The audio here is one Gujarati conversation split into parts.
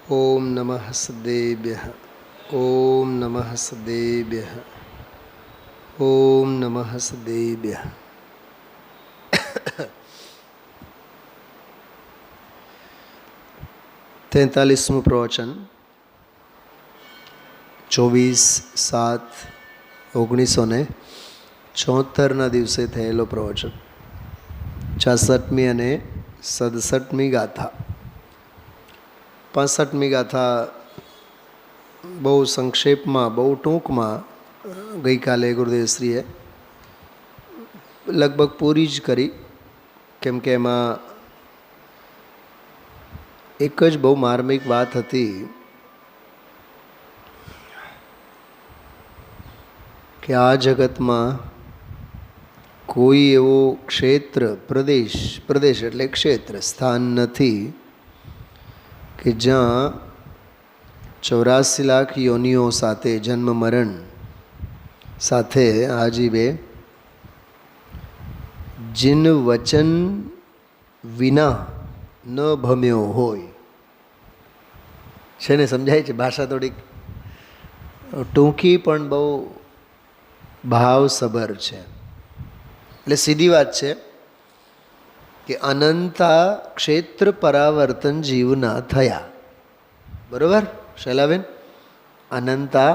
ઓમ નમઃ સદેભ્યઃ. ઓમ નમઃ સદેભ્યઃ. ઓમ નમઃ સદેભ્યઃ. 43મું પ્રવચન 24/7/1974 દિવસે થયેલો પ્રવચન. 66મી અને 67મી ગાથા. 65મી ગાથા બહુ સંક્ષેપમાં, બહુ ટૂંકમાં ગઈકાલે ગુરુદેવશ્રીએ લગભગ પૂરી જ કરી, કેમ કે એમાં એક જ બહુ માર્મિક વાત હતી કે આ જગતમાં કોઈ એવો ક્ષેત્ર, પ્રદેશ એટલે ક્ષેત્ર, સ્થાન નથી કે જ્યાં 84 લાખ યોનિઓ સાથે, જન્મ મરણ સાથે આજીવે જીન વચન વિના ન ભમ્યો હોય. છે ને? સમજાય છે? ભાષા થોડીક ટૂંકી પણ બહુ ભાવસભર છે. એટલે સીધી વાત છે કે અનંતા ક્ષેત્ર પરાવર્તન જીવના થયા. બરોબર શૈલાબેન? અનંતા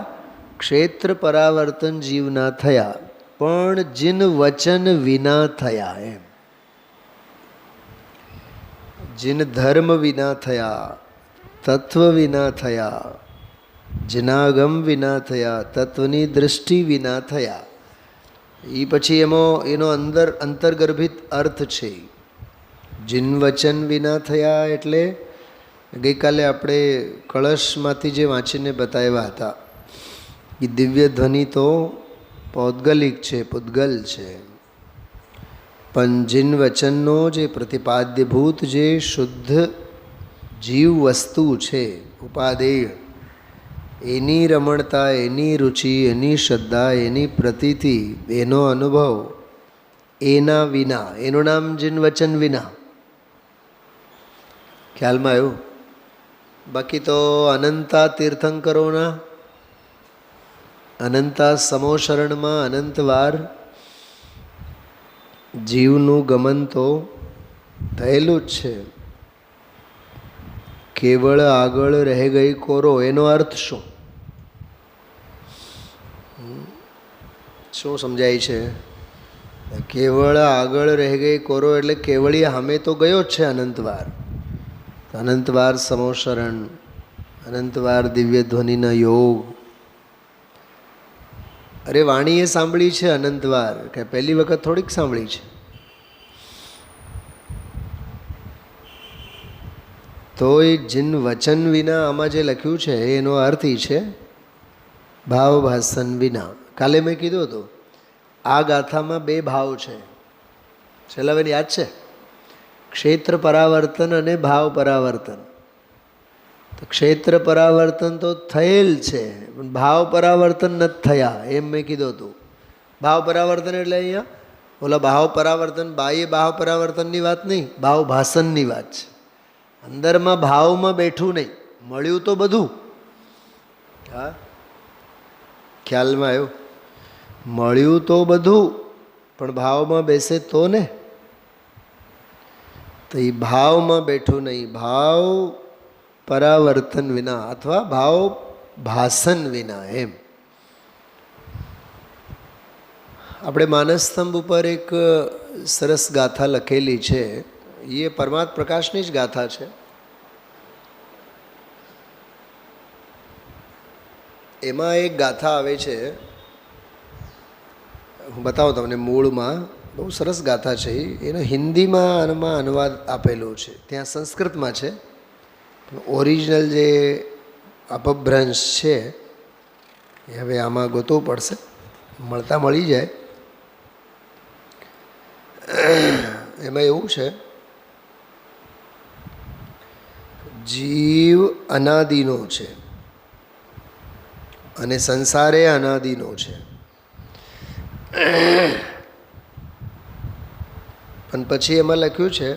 ક્ષેત્ર પરાવર્તન જીવના થયા, પણ જીન વચન વિના થયા. એમ જીન ધર્મ વિના થયા, તત્વ વિના થયા, જનાગમ વિના થયા, તત્વની દૃષ્ટિ વિના થયા. એ પછી એનો અંતર્ગર્ભિત અર્થ છે. જીન વચન વિના થયા એટલે ગઈકાલે આપણે કળશમાંથી જે વાંચીને બતાવ્યા હતા કે દિવ્ય ધ્વનિ તો પૌદ્ગલિક છે, પૂદ્ગલ છે, પણ જીન વચનનો જે પ્રતિપાદ્યભૂત જે શુદ્ધ જીવ વસ્તુ છે, ઉપાદેય, એની રમણતા, એની રુચિ, એની શ્રદ્ધા, એની પ્રતીતિ, એનો અનુભવ, એના વિના, એનું નામ જીન વચન વિના. ખ્યાલમાં આવ્યું? બાકી તો અનંતા તીર્થંકરોના અનંતા સમોશરણમાં અનંતવાર જીવનું ગમન તો થયેલું જ છે. કેવળ આગળ રહે ગઈ કોરો, એનો અર્થ શું? શું સમજાય છે? કેવળ આગળ રહી ગઈ કોરો એટલે કેવળી સામે તો ગયો જ છે અનંતવાર. અનંતવાર સમોશરણ, અનંતવાર દિવ્ય ધ્વનિના યોગ. અરે વાણીએ સાંભળી છે અનંતવાર, કે પહેલી વખત થોડીક સાંભળી છે. તો એ જીન વચન વિના આમાં જે લખ્યું છે એનો અર્થ એ છે ભાવ ભાષણ વિના. કાલે મેં કીધું હતું આ ગાથામાં બે ભાવ છે. છેલ્લાબેન યાદ છે? ક્ષેત્ર પરાવર્તન અને ભાવ પરાવર્તન. તો ક્ષેત્ર પરાવર્તન તો થયેલ છે, પણ ભાવ પરાવર્તન નથી થયા, એમ મેં કીધું હતું. ભાવ પરાવર્તન એટલે અહીંયા ઓલા ભાવ પરાવર્તન, બાહ્ય ભાવ પરાવર્તનની વાત નહીં, ભાવ ભાષણની વાત છે. અંદરમાં ભાવમાં બેઠું નહીં, મળ્યું તો બધું. હા, ખ્યાલમાં આવ્યું? મળ્યું તો બધું, પણ ભાવમાં બેસે તો ને. તો એ ભાવમાં બેઠું નહીં, ભાવ પરાવર્તન વિના અથવા ભાવ ભાષણ વિના. એમ આપણે માનસસ્તંભ ઉપર એક સરસ ગાથા લખેલી છે. એ પરમાત્મ પ્રકાશની જ ગાથા છે. એમાં એક ગાથા આવે છે, હું બતાવું તમને. મૂળમાં બહુ સરસ ગાથા છે. એનો હિન્દીમાં આમાં અનુવાદ આપેલો છે, ત્યાં સંસ્કૃતમાં છે. ઓરિજિનલ જે અપભ્રંશ છે એ હવે આમાં ગોતવું પડશે, મળતા મળી જાય. એમાં એવું છે, જીવ અનાદિનો છે અને સંસારે અનાદિનો છે. પણ પછી એમાં લખ્યું છે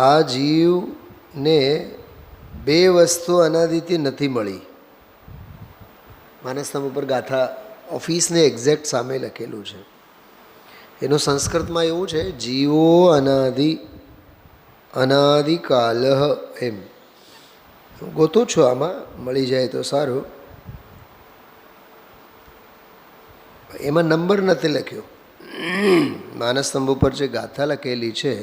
આ જીવને બે વસ્તુ અનાદિથી નથી મળી. માનસસ્તંભ ઉપર ગાથા ઓફિસને એક્ઝેક્ટ સામે લખેલું છે. એનું સંસ્કૃતમાં એવું છે, જીવો અનાદિકાલઃ એમ. હું ગોતું છું, આમાં મળી જાય તો સારું. એમાં નંબર નથી લખ્યો. માનસસ્તંભ ઉપર જે ગાથા લખેલી છે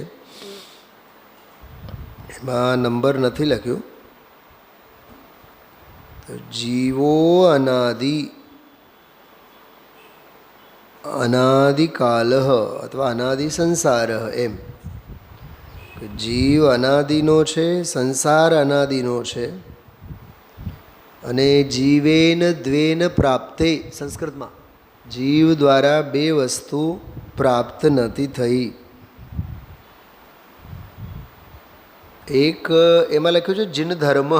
એમાં નંબર નથી લખ્યું. જીવો અનાદિકાલઃ અથવા અનાદિ સંસાર એમ. જીવ અનાદિનો છે, સંસાર અનાદિનો છે. અને જીવેન દ્વેન પ્રાપ્તે, સંસ્કૃતમાં જીવ દ્વારા બે વસ્તુ પ્રાપ્ત નથી થઈ. એક એમાં લખ્યું છે જીન ધર્મ,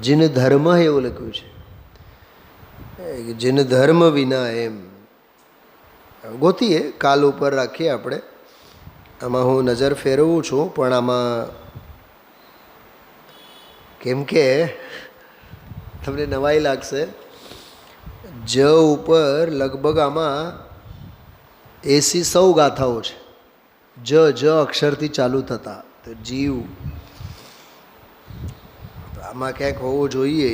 જીન ધર્મ એવું લખ્યું છે, જીન ધર્મ વિના એમ. ગોતીએ, કાલ ઉપર રાખીએ આપણે. આમાં હું નજર ફેરવું છું, પણ આમાં કેમ કે તમને નવાઈ લાગશે, જ ઉપર લગભગ આમાં 80-100 ગાથાઓ છે. જ અક્ષરથી ચાલુ થતા. તો જીવ આમાં ક્યાંક હોવું જોઈએ.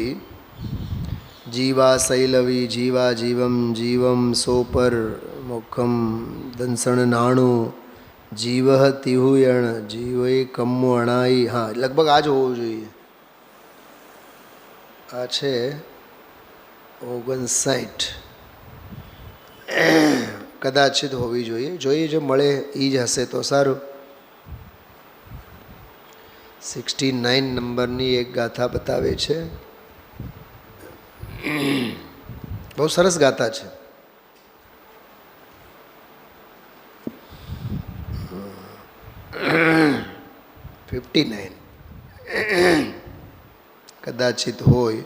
જીવા શૈલવી, જીવા જીવમ, જીવમ સોપર મોખમ દંસણ નાણું, જીવ તિહુયણ, જીવે કમ્મુ અણાઈ. હા, લગભગ આ જ હોવું જોઈએ. આ છે 59. કદાચિત હોવી જોઈએ. જોઈએ જો મળે એ જ હશે તો સારું. 69 નંબરની એક ગાથા બતાવે છે. બહુ સરસ ગાથા છે. કદાચિત હોય.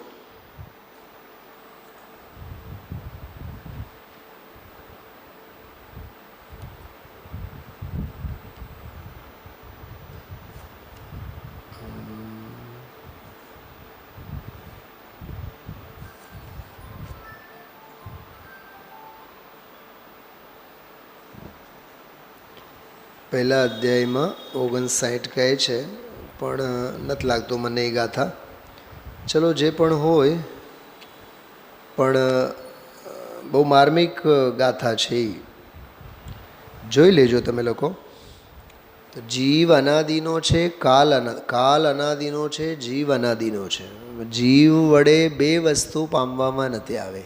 પહેલા અધ્યાયમાં 59 કહે છે, પણ નથી લાગતું મને એ ગાથા. ચલો જે પણ હોય, પણ બહુ માર્મિક ગાથા છે. એ જોઈ લેજો તમે લોકો. તો જીવ અનાદિનો છે, કાલ અનાદિનો છે, જીવ અનાદિનો છે. જીવ વડે બે વસ્તુ પામવામાં નથી આવે.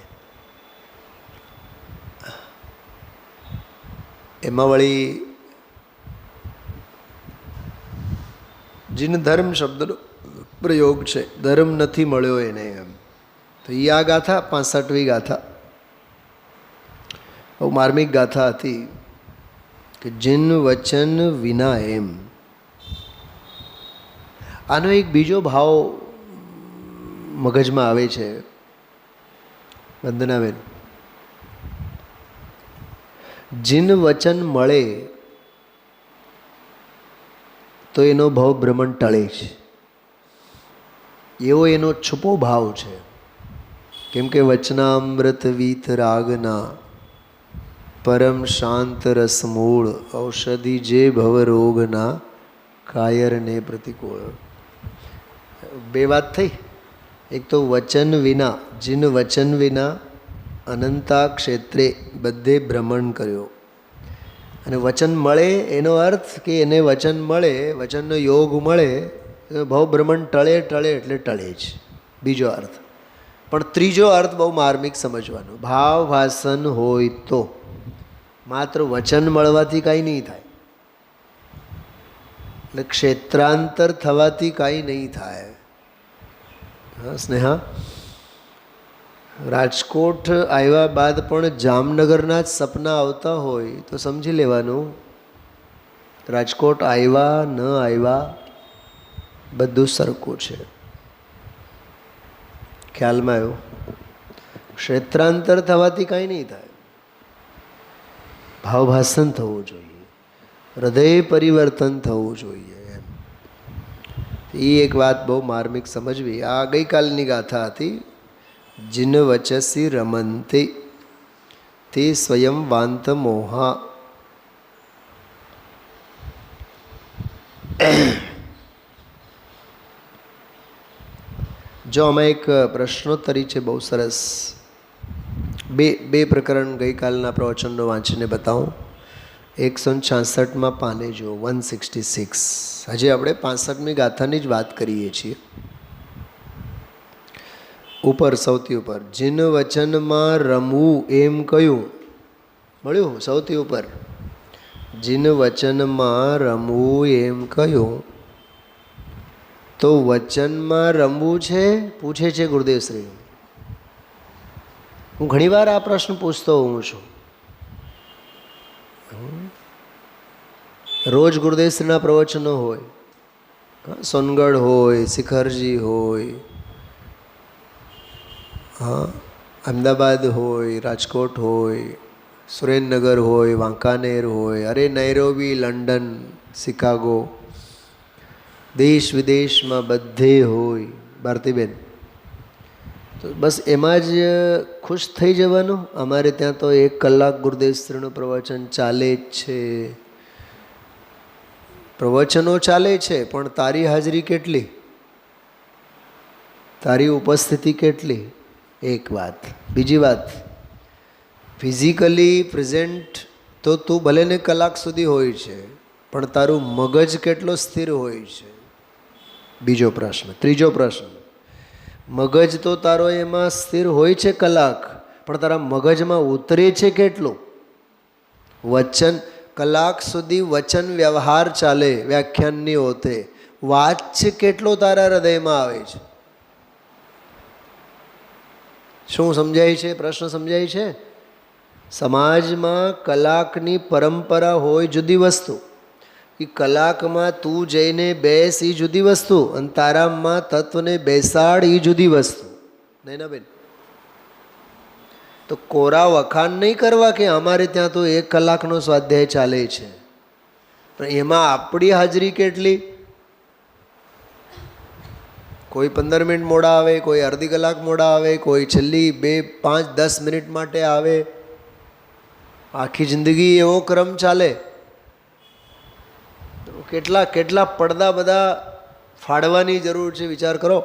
એમાં વળી જીન ધર્મ શબ્દનો પ્રયોગ છે. ધર્મ નથી મળ્યો એને એમ. તો એ આ ગાથા 65મી ગાથા બહુ માર્મિક ગાથા હતી કે જીન વચન વિના એમ. આનો એક બીજો ભાવ મગજમાં આવે છે વંદનાબેન. જીન વચન મળે તો એનો ભાવ ભ્રમણ ટળે છે, એવો એનો છુપો ભાવ છે. કેમ કે વચનામૃત વીત રાગના પરમ શાંત રસમૂળ, ઔષધિ જે ભવ રોગના કાયરને પ્રતિકૂળ. બે વાત થઈ. એક તો વચન વિના, જીન વચન વિના અનંતા ક્ષેત્રે બધે ભ્રમણ કર્યો. અને વચન મળે એનો અર્થ કે એને વચન મળે, વચનનો યોગ મળે, ભાવ ભ્રમણ ટળે એટલે ટળે જ. બીજો અર્થ. પણ ત્રીજો અર્થ બહુ માર્મિક સમજવાનો. ભાવ ભાષણ હોય તો માત્ર વચન મળવાથી કાંઈ નહીં થાય, એટલે ક્ષેત્રાંતર થવાથી કાંઈ નહીં થાય. હા સ્નેહા, રાજકોટ આવ્યા બાદ પણ જામનગરના જ સપના આવતા હોય તો સમજી લેવાનું રાજકોટ આવ્યા ન આવ્યા બધું સરખું છે. ખ્યાલમાં આવ્યું? ક્ષેત્રાંતર થવાથી કાંઈ નહીં થાય. ભાવભાષણ થવું જોઈએ, હૃદય પરિવર્તન થવું જોઈએ એમ. એ એક વાત બહુ માર્મિક સમજવી. આ ગઈકાલની ગાથા હતી. જિન વચસી રમંતે તે સ્વયં વાંત મોહા. જો આમાં એક પ્રશ્નોત્તરી છે બહુ સરસ. બે પ્રકરણ ગઈકાલના પ્રવચનનો વાંચીને બતાવું. 166માં પાને જો 166. હજી આપણે 65મી ગાથાની જ વાત કરીએ છીએ. ઉપર સૌથી ઉપર જીન વચનમાં રમવું એમ કયું મળ્યું. સૌથી ઉપર જીન વચનમાં રમવું એમ કયું. તો વચનમાં રમવું છે પૂછે છે ગુરુદેવશ્રી. હું ઘણીવાર આ પ્રશ્ન પૂછતો હોઉં છું. રોજ ગુરુદેવશ્રીના પ્રવચનો હોય, સોનગઢ હોય, શિખરજી હોય, હા, અમદાવાદ હોય, રાજકોટ હોય, સુરેન્દ્રનગર હોય, વાંકાનેર હોય, અરે નૈરોબી, લંડન, શિકાગો, દેશ વિદેશમાં બધે હોય. ભારતીબેન, તો બસ એમાં જ ખુશ થઈ જવાનું. અમારે ત્યાં તો 1 કલાક ગુરુદેવશ્રીનું પ્રવચન ચાલે જ છે. પ્રવચનો ચાલે છે, પણ તારી હાજરી કેટલી, તારી ઉપસ્થિતિ કેટલી? એક વાત. બીજી વાત, ફિઝિકલી પ્રેઝન્ટ તો તું ભલે ને કલાક સુધી હોય છે, પણ તારું મગજ કેટલો સ્થિર હોય છે? બીજો પ્રશ્ન. ત્રીજો પ્રશ્ન, મગજ તો તારો એમાં સ્થિર હોય છે કલાક, પણ તારા મગજમાં ઉતરે છે કેટલું? વચન કલાક સુધી વચન વ્યવહાર ચાલે, વ્યાખ્યાનની ઓથે વાચ્ય કેટલો તારા હૃદયમાં આવે છે? શું સમજાય છે? પ્રશ્ન સમજાય છે? સમાજમાં કલાકની પરંપરા હોય જુદી વસ્તુ, એ કલાકમાં તું જઈને બેસ એ જુદી વસ્તુ, અને તારામાં તત્વને બેસાડ એ જુદી વસ્તુ. નહીં ના બેન? તો કોરા વખાણ નહીં કરવા કે અમારે ત્યાં તો 1 કલાકનો સ્વાધ્યાય ચાલે છે, પણ એમાં આપણી હાજરી કેટલી? કોઈ 15 મિનિટ મોડા આવે, કોઈ અડધી કલાક મોડા આવે, કોઈ છેલ્લી 2, 5, 10 મિનિટ માટે આવે. આખી જિંદગી એવો ક્રમ ચાલે. કેટલા કેટલા પડદા બધા ફાડવાની જરૂર છે, વિચાર કરો.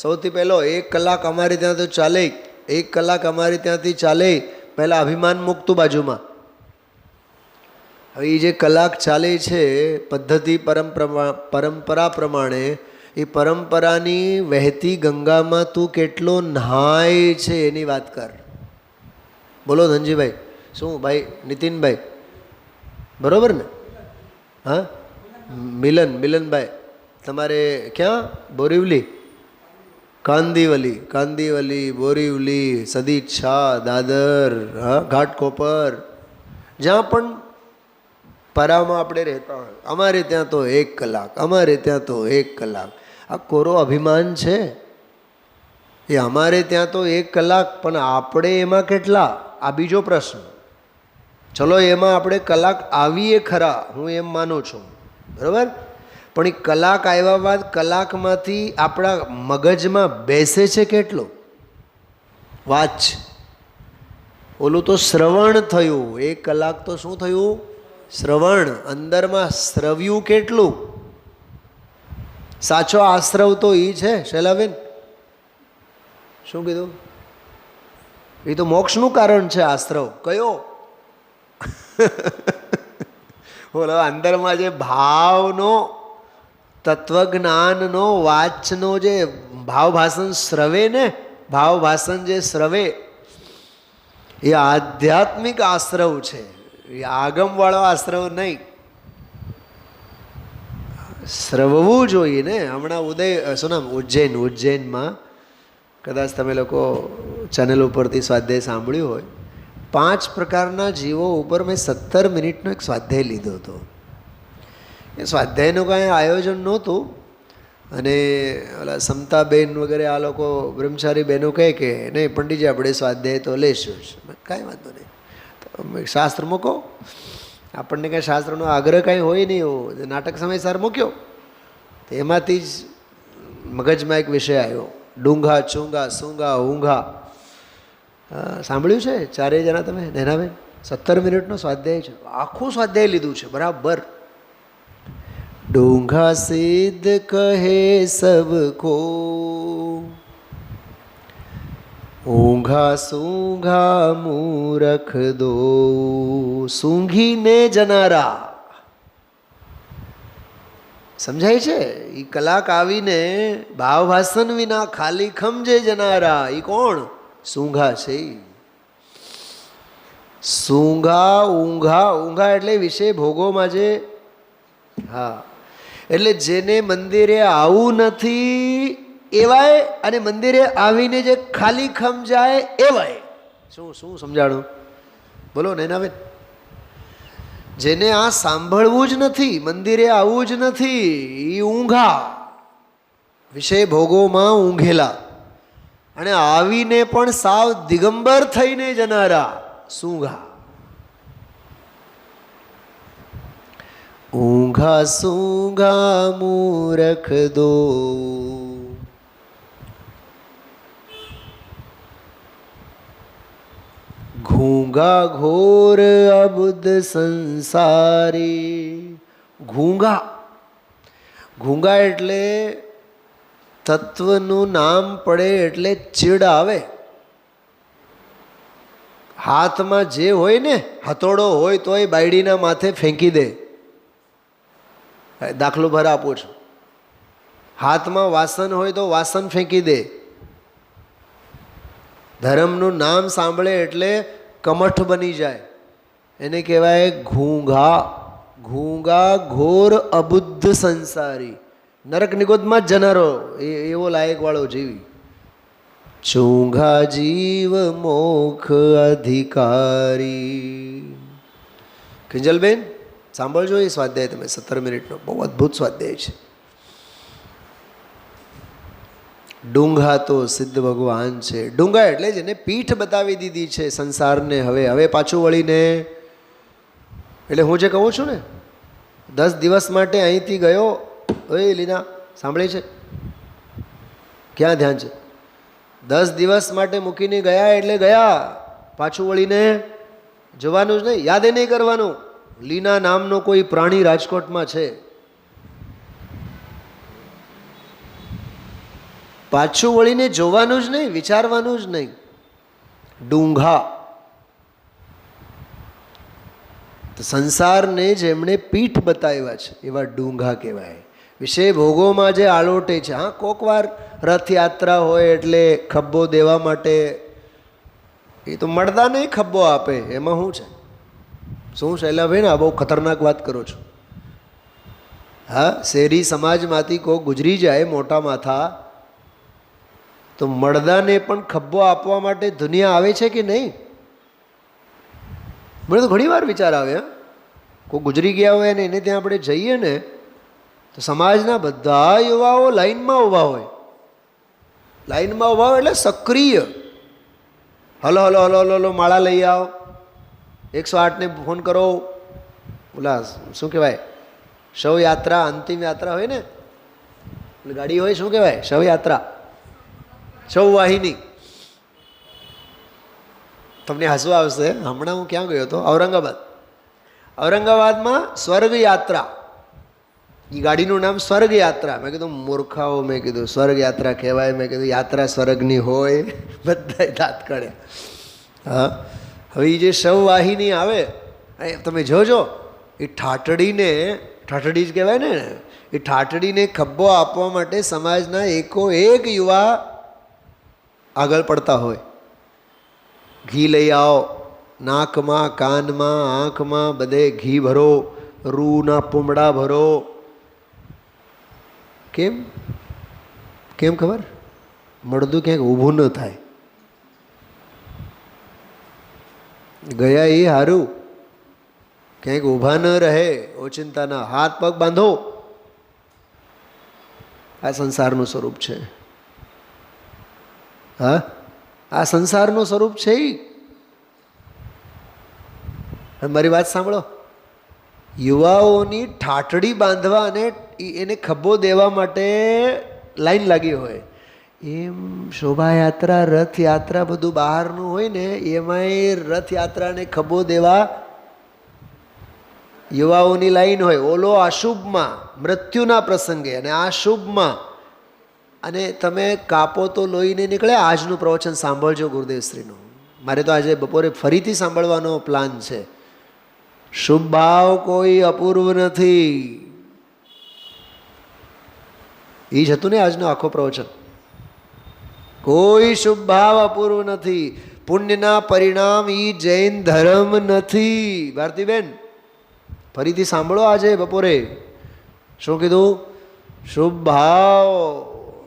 સૌથી પહેલો 1 કલાક અમારે ત્યાં તો ચાલે, 1 કલાક અમારે ત્યાંથી ચાલે. પહેલાં અભિમાન મૂકતું બાજુમાં. હવે એ જે કલાક ચાલે છે પદ્ધતિ પરંપરા પ્રમાણે, એ પરંપરાની વહેતી ગંગામાં તું કેટલો નહાય છે એની વાત કર. બોલો ધનજીભાઈ. શું ભાઈ? નીતિનભાઈ બરાબર ને? હા, મિલનભાઈ તમારે ક્યાં? બોરીવલી, કાંદીવલી, બોરીવલી, સદીચ્છા, દાદર, હા, ઘાટકોપર, જ્યાં પણ પરામાં આપણે રહેતા હોય, અમારે ત્યાં તો 1 કલાક, અમારે ત્યાં તો 1 કલાક. આ કોરો અભિમાન છે. એ અમારે ત્યાં તો 1 કલાક, પણ આપણે એમાં કેટલા? આ બીજો પ્રશ્ન. ચલો એમાં આપણે કલાક આવીએ ખરા, હું એમ માનું છું, બરાબર, પણ એ કલાક આવ્યા બાદ કલાકમાંથી આપણા મગજમાં બેસે છે કેટલો? વાચ. ઓલું તો શ્રવણ થયું. 1 કલાક તો શું થયું? શ્રવણ. અંદરમાં શ્રવ્યું કેટલું? સાચો આશ્રવ તો એ છે શૈલાબેન. શું કીધું? એ તો મોક્ષનું કારણ છે આશ્રવ. કયો? બોલો, અંદરમાં જે ભાવનો, તત્વજ્ઞાનનો, વાચનો જે ભાવભાષણ શ્રવે ને, ભાવભાષણ જે શ્રવે, એ આધ્યાત્મિક આશ્રવ છે, એ આગમવાળો આશ્રવ નહીં. શ્રવવું જોઈએ ને. હમણાં શું નામ, ઉજ્જૈનમાં કદાચ તમે લોકો ચેનલ ઉપરથી સ્વાધ્યાય સાંભળ્યું હોય, 5 પ્રકારના જીવો ઉપર મેં 17 મિનિટનો એક સ્વાધ્યાય લીધો હતો. એ સ્વાધ્યાયનું કાંઈ આયોજન નહોતું, અને ઓલા સમતાબેન વગેરે આ લોકો બ્રહ્મચારી બહેનો કહે કે નહીં પંડિતજી આપણે સ્વાધ્યાય તો લઈશું જ. કાંઈ વાંધો નહીં, તો શાસ્ત્ર મૂકો. આપણને કાંઈ શાસ્ત્રનો આગ્રહ કાંઈ હોય નહીં. એવો નાટક સમયસર મૂક્યો, તો એમાંથી જ મગજમાં એક વિષય આવ્યો, ડુંગા ચૂંગા સૂંગા ઊંઘા. સાંભળ્યું છે ચારેય જણા તમે? નૈનાબેન 17 મિનિટનો સ્વાધ્યાય છે, આખું સ્વાધ્યાય લીધું છે બરાબર. ડુંગા સિદ્ધ કહે સબકો, ઊંઘા સૂંઘા મૂરખ દો. સૂંઘીને જનારા, સમજાય છે? એ કલાક આવીને ભાવભાષણ વિના ખાલી ખમજે જનારા, એ કોણ? સૂંઘા છે. સૂંઘા ઊંઘા, ઊંઘા એટલે વિષય ભોગોમાં જે, હા, એટલે જેને મંદિરે આવું નથી એવાય, અને મંદિરે આવીને જે ખાલી ખમ જાય એવાય. શું શું સમજાણું? બોલો નૈનાબેન. જેને આ સાંભળવું જ નથી, મંદિરે આવવું જ નથી, એ ઊંઘા, વિષય ભોગોમાં ઊંઘેલા, અને આવીને પણ સાવ દિગંબર થઈને જનારા સૂંઘા. ઊંઘા સૂંઘા મૂરખ દો. ઘૂંગા ઘોર અબુદ્ધ સંસારી. ઘૂંગા, ઘૂંગા એટલે તત્વનું નામ પડે એટલે ચીડ આવે. હાથમાં જે હોય ને, હથોડો હોય તોય બાયડીના માથે ફેંકી દે. દાખલો ભર આપું છું. હાથમાં વાસણ હોય તો વાસણ ફેંકી દે. ધર્મનું નામ સાંભળે એટલે કમઠ બની જાય. એને કહેવાય ઘૂંઘા. ઘૂંગા ઘોર અબુદ્ધ સંસારી, નરક નિગોદમાં જ જનારો, એવો લાયકવાળો જીવી. ચૂંઘા જીવ મોખ અધિકારી. કિંજલબેન સાંભળજો એ સ્વાધ્યાય તમે, 17 મિનિટનો બહુ અદ્ભુત સ્વાધ્યાય છે. ડુંગા તો સિદ્ધ ભગવાન છે. ડુંગા એટલે જેને પીઠ બતાવી દીધી છે સંસારને. હવે પાછું વળીને, એટલે હું જે કહું છું ને, 10 દિવસ માટે અહીંથી ગયો. ઓય લીના, સાંભળે છે? ક્યાં ધ્યાન છે? 10 દિવસ માટે મૂકીને ગયા એટલે ગયા, પાછું વળીને જવાનું જ નહીં, યાદ નહીં કરવાનું. લીના નામનો કોઈ પ્રાણી રાજકોટમાં છે, પાછું વળીને જોવાનું જ નહીં, વિચારવાનું જ નહીં. ડુંગા તો સંસારને જેમણે પીઠ બતાવ્યા છે એવા ડુંગા કહેવાય. વિષય ભોગોમાં જે આલોટે છે. હા, કોક વાર રથયાત્રા હોય એટલે ખબ્બો દેવા માટે, એ તો મળદા નહીં ખબ્બો આપે, એમાં શું છે? શું શૈલાભાઈ, આ બહુ ખતરનાક વાત કરો છો. હા, શેરી સમાજમાંથી કોઈ ગુજરી જાય મોટા માથા, તો મળદાને પણ ખબ્બો આપવા માટે દુનિયા આવે છે કે નહીં? મને તો ઘણી વાર વિચાર આવે. કોઈ ગુજરી ગયા હોય ને એને ત્યાં આપણે જઈએ ને, તો સમાજના બધા યુવાઓ લાઈનમાં ઊભા હોય. લાઈનમાં ઊભા હોય એટલે સક્રિય. Hello hello hello hello hello, માળા લઈ આવો, 108ને ફોન કરો. ઓલા શું કહેવાય, શવયાત્રા, અંતિમ યાત્રા હોય ને, ગાડી હોય, શું કહેવાય, શવયાત્રા, શવવાહિની. તમને હસવા આવશે. હમણાં હું ક્યાં ગયો હતો? ઔરંગાબાદ. ઔરંગાબાદમાં સ્વર્ગ યાત્રા, એ ગાડીનું નામ સ્વર્ગ યાત્રા. મેં કીધું મૂર્ખાઓ, મેં કીધું સ્વર્ગ યાત્રા કહેવાય? મેં કીધું યાત્રા સ્વર્ગની હોય. બધા દાંત કાઢ્યા. હા, હવે એ જે શવવાહિની આવે, તમે જોજો, એ ઠાઠડીને, ઠાઠડી જ કહેવાય ને, એ ઠાઠડીને ખબ્બો આપવા માટે સમાજના એકો એક યુવા આગળ પડતા હોય. ઘી લઈ આવો, નાકમાં, કાનમાં, આંખમાં, બધે ઘી ભરો, રૂના પૂમડા ભરો. કેમ? કેમ ખબર? મળદું ક્યાંક ઊભું ન થાય. ગયા એ સારું, ક્યાંક ઊભા ન રહે, ઓચિંતાના હાથ પગ બાંધો. આ સંસારનું સ્વરૂપ છે. હા, આ સંસારનું સ્વરૂપ છે. મારી વાત સાંભળો. યુવાઓની ઠાઠડી બાંધવા અને એને ખભો દેવા માટે લાઈન લાગી હોય. એમ શોભાયાત્રા, રથયાત્રા બધું બહારનું હોય ને, એમાંય રથયાત્રાને ખભો દેવા યુવાઓની લાઈન હોય. ઓલો અશુભમાં મૃત્યુના પ્રસંગે અને આ શુભમાં, અને તમે કાપો તો લોહીને નીકળે. આજનું પ્રવચન સાંભળજો ગુરુદેવશ્રીનું. મારે તો આજે બપોરે ફરીથી સાંભળવાનો પ્લાન છે. શુભ ભાવ કોઈ અપૂર્વ નથી. એ જ હતું ને આજનો આખો પ્રવચન. કોઈ શુભ ભાવ અપૂર્વ નથી. પુણ્યના પરિણામ ઈ જૈન ધર્મ નથી. ભારતીબેન ફરીથી સાંભળો આજે બપોરે. શું કીધું? શુભ ભાવ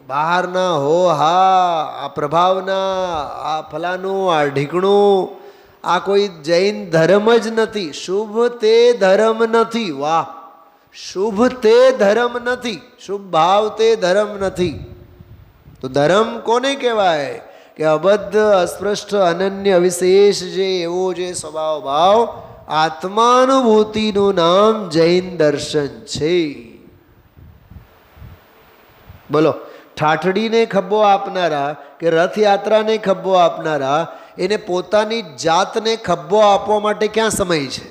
બહારના હો હા, આ પ્રભાવના, આ ફલાનું, આ ઢીકણું, આ કોઈ જૈન ધર્મ જ નથી. શુભ તે ધર્મ નથી. વાહ! શુભ તે ધર્મ નથી, શુભ ભાવ તે ધર્મ નથી. તો ધર્મ કોને કહેવાય? કે અબદ્ધ, અસ્પૃષ્ટ, અનન્ય, અવિશેષ જે એવો જે સ્વભાવ ભાવ, આત્માનુભૂતિનું નામ જૈન દર્શન છે. બોલો, ઠાઠડીને ખભો આપનારા કે રથયાત્રાને ખભો આપનારા, એને પોતાની જાતને ખભો આપવા માટે ક્યાં સમય છે?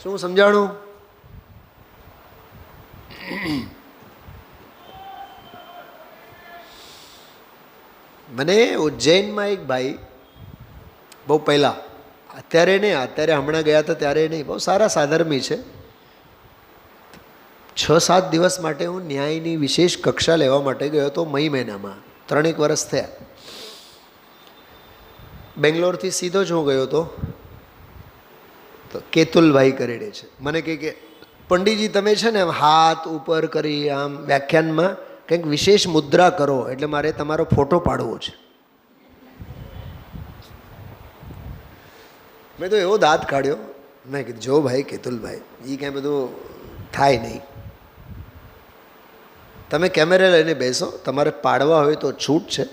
શું સમજાણું? મને ઉજ્જૈનમાં એક ભાઈ, બહુ પહેલાં, અત્યારે નહીં, અત્યારે હમણાં ગયા હતા ત્યારે નહીં, બહુ સારા સાધર્મી છે. 6-7 દિવસ માટે હું ન્યાયની વિશેષ કક્ષા લેવા માટે ગયો હતો મઈ મહિનામાં. 3 વર્ષ થયા. બેંગ્લોરથી સીધો જ હું ગયો હતો. તો કેતુલભાઈ કરેડે છે. મને કહે કે પંડિતજી તમે છે ને હાથ ઉપર કરી આમ વ્યાખ્યાનમાં કંઈક વિશેષ મુદ્રા કરો, એટલે મારે તમારો ફોટો પાડવો છે. મેં તો એવો દાંત કાઢ્યો. મેં કીધું જો ભાઈ કેતુલભાઈ, એ કાંઈ બધું થાય નહીં. તમે કેમેરા લઈને બેસો, તમારે પાડવા હોય તો છૂટ છે,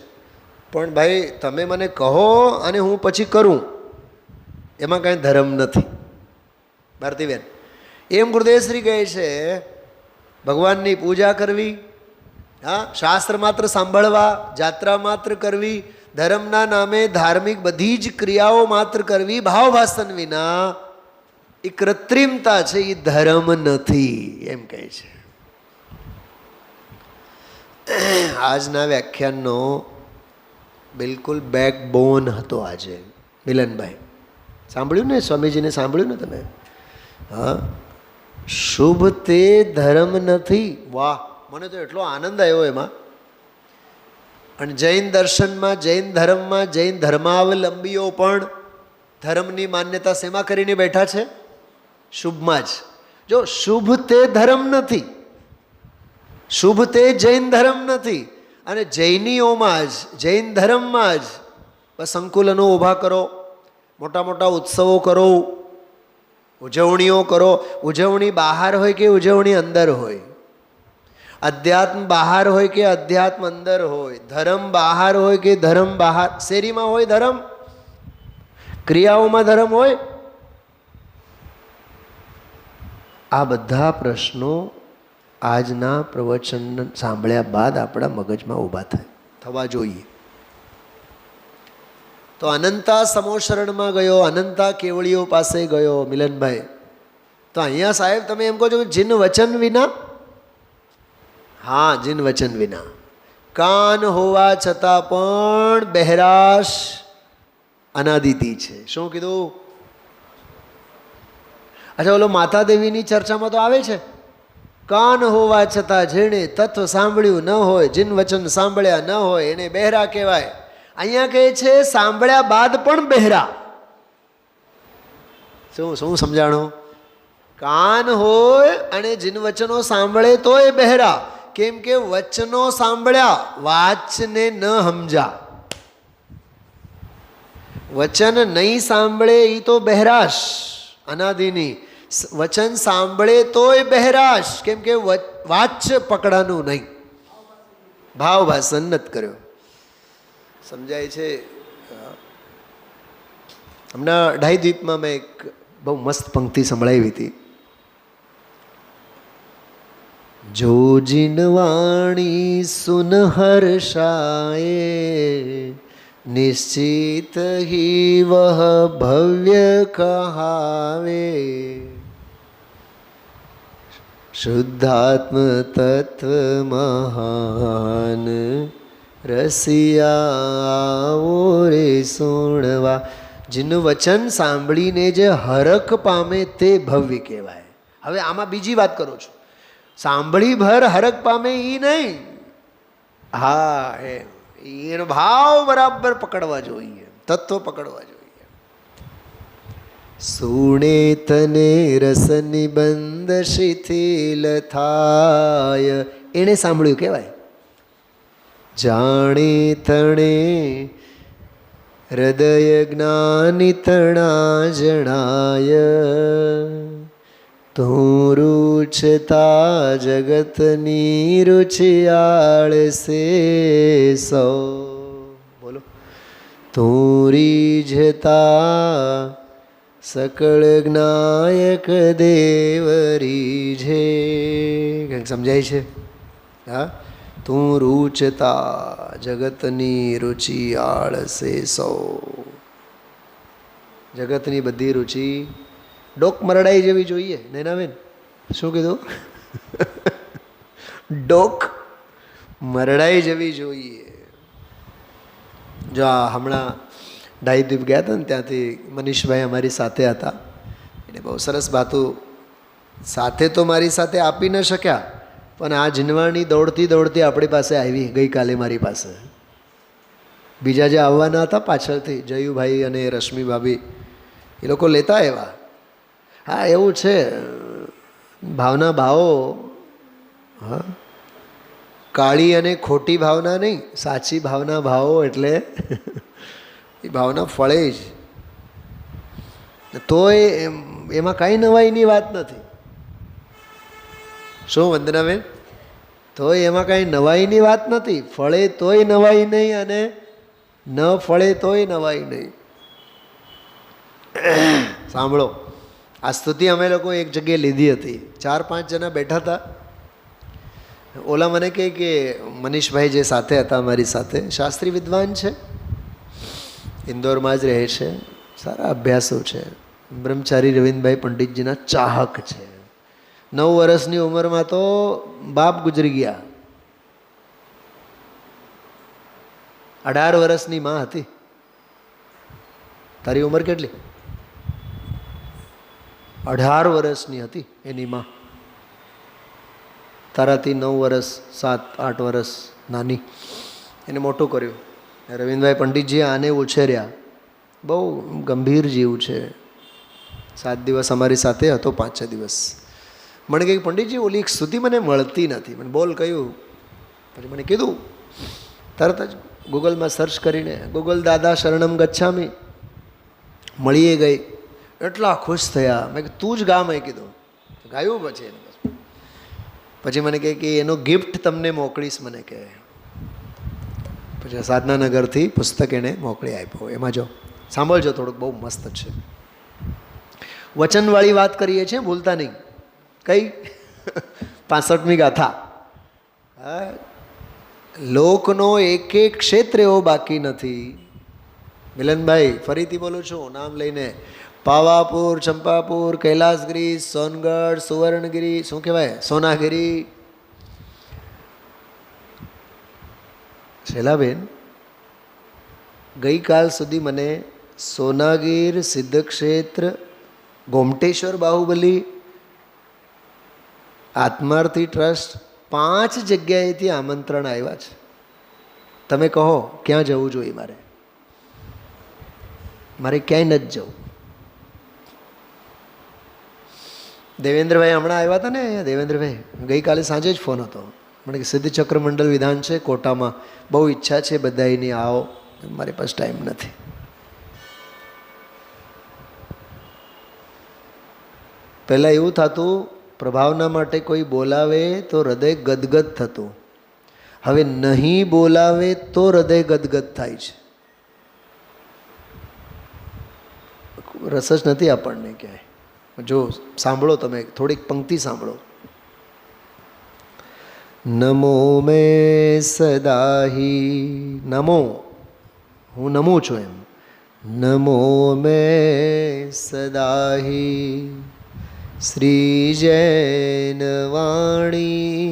પણ ભાઈ તમે મને કહો અને હું પછી કરું, એમાં કાંઈ ધર્મ નથી. ભારતીબેન, એમ ગુરુદેવશ્રી કહે છે ભગવાનની પૂજા કરવી, હા, શાસ્ત્ર માત્ર સાંભળવા, જાત્રા માત્ર કરવી, ધર્મના નામે ધાર્મિક બધી જ ક્રિયાઓ માત્ર કરવી ભાવભાસન વિના, એ કૃત્રિમતા છે, એ ધર્મ નથી, એમ કહે છે. આજના વ્યાખ્યાનનો બિલકુલ બેકબોન હતો આજે. મિલનભાઈ સાંભળ્યું ને? સ્વામીજીને સાંભળ્યું ને તમે? હા, શુભ તે ધર્મ નથી. વાહ, મને તો એટલો આનંદ આવ્યો એમાં. અને જૈન દર્શનમાં, જૈન ધર્મમાં, જૈન ધર્માવલંબીઓ પણ ધર્મની માન્યતા શેમાં કરીને બેઠા છે? શુભમાં જ. જો શુભ તે ધર્મ નથી, શુભ તે જૈન ધર્મ નથી. અને જૈનીઓમાં જ, જૈન ધર્મમાં જ બસ સંકુલનો ઊભા કરો, મોટા મોટા ઉત્સવો કરો, ઉજવણીઓ કરો. ઉજવણી બહાર હોય કે ઉજવણી અંદર હોય, અધ્યાત્મ બહાર હોય કે અધ્યાત્મ અંદર હોય, ધર્મ બહાર હોય કે ધર્મ બહાર, શેરીમાં હોય ધર્મ, ક્રિયાઓમાં ધર્મ હોય. આ બધા પ્રશ્નો આજના પ્રવચન સાંભળ્યા બાદ આપણા મગજમાં ઊભા થવા જોઈએ. તો અનંતા સમોશરણમાં ગયો, અનંતા કેવળીઓ પાસે ગયો મિલનભાઈ. તો અહીંયા સાહેબ તમે એમ કહો છો કે જીન વચન વિના? હા, જીન વચન વિના. કાન હોવા છતાં પણ બહેરાશ અનાદિતિ છે. શું કીધું? અચ્છા, ઓલો માતા દેવીની ચર્ચામાં તો આવે છે, કાન હોવા છતાં જેણે તત્વ સાંભળ્યું ન હોય, જીન વચન સાંભળ્યા ન હોય, એને બહેરા કહેવાય. અહીંયા કહે છે સાંભળ્યા બાદ પણ બહેરા. શું સમજાણો? કાન હોય અને જીન વચનો સાંભળે તોય બહેરા. કેમ કે વચનો સાંભળ્યા, વાચને ન સમજા. વચન નહીં સાંભળે એ તો બહેરાશ અનાદિની. વચન સાંભળે તોય બહેરાશ, કેમ કે વાચ્ય પકડાનું નહીં, ભાવભાસન નથી કર્યો. સમજાય છે? હમણાં ઢાઈદ્વીપમાં મેં એક બહુ મસ્ત પંક્તિ સંભળાવી હતી. જો જીનવાણી સુન હર્ષાએ નિશ્ચિત હી વહ ભવ્ય કહાવે શુદ્ધાત્મ તત્વ મહાન રસિયાઓ રે સુણવા. જેનું વચન સાંભળીને જે હરખ પામે તે ભવ્ય કહેવાય. હવે આમાં બીજી વાત કરું છું. સાંભળી ભર હરખ પામે એ નહીં. હા, એનો ભાવ બરાબર પકડવા જોઈએ, તત્વ પકડવા જોઈએ. સુણે તને રસ નિબંધ શિથિલ થાય, એણે સાંભળ્યું કહેવાય. જાણે તણે હૃદય જ્ઞાની તણા જણાય, તું રૂચતા જગતની રૂચિયાળ સે સૌ. બોલો. તું રીઝતા સકળ જ્ઞાયક દેવ રીઝે. કંઈક સમજાય છે? હા. તું રૂચતા જગતની રૂચિયાળ સે સૌ. જગતની બધી રૂચિ ડોક મરડાઈ જેવી જોઈએ. નૈનાબેન શું કીધું? ડોક મરડાઈ જેવી જોઈએ. જો આ હમણાં ડાયદ્વીપ ગયા હતા ને, ત્યાંથી મનીષભાઈ અમારી સાથે હતા. એને બહુ સરસ વાતો સાથે તો મારી સાથે આપી ન શક્યા, પણ આ જીનવાણી દોડતી દોડતી આપણી પાસે આવી ગઈકાલે મારી પાસે. બીજા જે આવવાના હતા પાછળથી, જયુભાઈ અને રશ્મિ ભાભી, એ લોકો લેતા આવ્યા. હા, એવું છે. ભાવના ભાવો, હા, કાળી અને ખોટી ભાવના નહીં, સાચી ભાવના ભાવો. એટલે એ ભાવના ફળે જ. તોય એમાં કાંઈ નવાઈની વાત નથી. શું વંદનાબેન? તોય એમાં કાંઈ નવાઈની વાત નથી. ફળે તોય નવાઈ નહીં અને ન ફળે તોય નવાઈ નહીં. સાંભળો, આ સ્તુતિ અમે લોકો એક જગ્યાએ લીધી હતી. 4-5 જણા બેઠા હતા. ઓલા મને કહે કે મનીષભાઈ જે સાથે હતા અમારી સાથે, શાસ્ત્રી વિદ્વાન છે, ઇન્દોરમાં જ રહે છે, સારા અભ્યાસો છે, બ્રહ્મચારી રવિન્દ્રભાઈ પંડિતજીના ચાહક છે. 9 વર્ષની ઉંમરમાં તો બાપ ગુજરી ગયા. 18 વર્ષની માં હતી. તારી ઉંમર કેટલી? 18 વર્ષની હતી એની માં. તારાથી 9 વર્ષ 7-8 વર્ષ નાની. એને મોટું કર્યું. રવિન્દ્રભાઈ પંડિતજીએ આને ઉછેર્યા. બહુ ગંભીર જીવ છે. 7 દિવસ અમારી સાથે હતો, 5-6 દિવસ. મને કહ્યું, પંડિતજી ઓલી એક સ્તુતિ મને મળતી નથી. મને બોલ કહ્યું. પછી મને કીધું, તરત જ ગૂગલમાં સર્ચ કરીને, ગૂગલ દાદા શરણમ ગચ્છામી મળીએ ગઈ. એટલા ખુશ થયા. મેં કીધું તું જ ગા. મેં કીધું ગાયું. પછી મને કહે કે એનો ગિફ્ટ તમને મોકલીશ. મને કહે. પછી સાધનાનગરથી પુસ્તક એણે મોકલી આપ્યો. એમાં જો સાંભળજો થોડુંક, બહુ મસ્ત છે. વચનવાળી વાત કરીએ છીએ, ભૂલતા નહીં. કઈ 65મી ગાથા. લોકનો એક એક ક્ષેત્ર એવો બાકી નથી. મિલનભાઈ, ફરીથી બોલું છું નામ લઈને. પાવાપુર, ચંપાપુર, કૈલાસગીરી, સોનગઢ, સુવર્ણગીરી, શું કહેવાય, સોનાગીરી. શૈલાબેન, ગઈકાલ સુધી મને સોનાગીર, સિદ્ધક્ષેત્ર, ગોમટેશ્વર, બાહુબલી, આત્માર્થી ટ્રસ્ટ 5 જગ્યાએથી આમંત્રણ આવ્યા છે. તમે કહો ક્યાં જવું જોઈએ? મારે ક્યાંય નથી જવું. દેવેન્દ્રભાઈ હમણાં આવ્યા હતા ને, દેવેન્દ્રભાઈ ગઈકાલે સાંજે જ ફોન હતો. મને કે સિદ્ધચક્ર મંડળ વિધાન છે કોટામાં, બહુ ઈચ્છા છે બધાની, આવો. મારી પાસે ટાઈમ નથી. પહેલાં એવું થતું, પ્રભાવના માટે કોઈ બોલાવે તો હૃદય ગદગદ થતું. હવે નહીં બોલાવે તો હૃદય ગદગદ થાય છે. રસ જ નથી આપણને ક્યાંય. જો સાંભળો, તમે થોડીક પંક્તિ સાંભળો. નમો મેં સદાહી, નમો હું નમું છું એમ, નમો મેં સદાહી શ્રી જૈન વાણી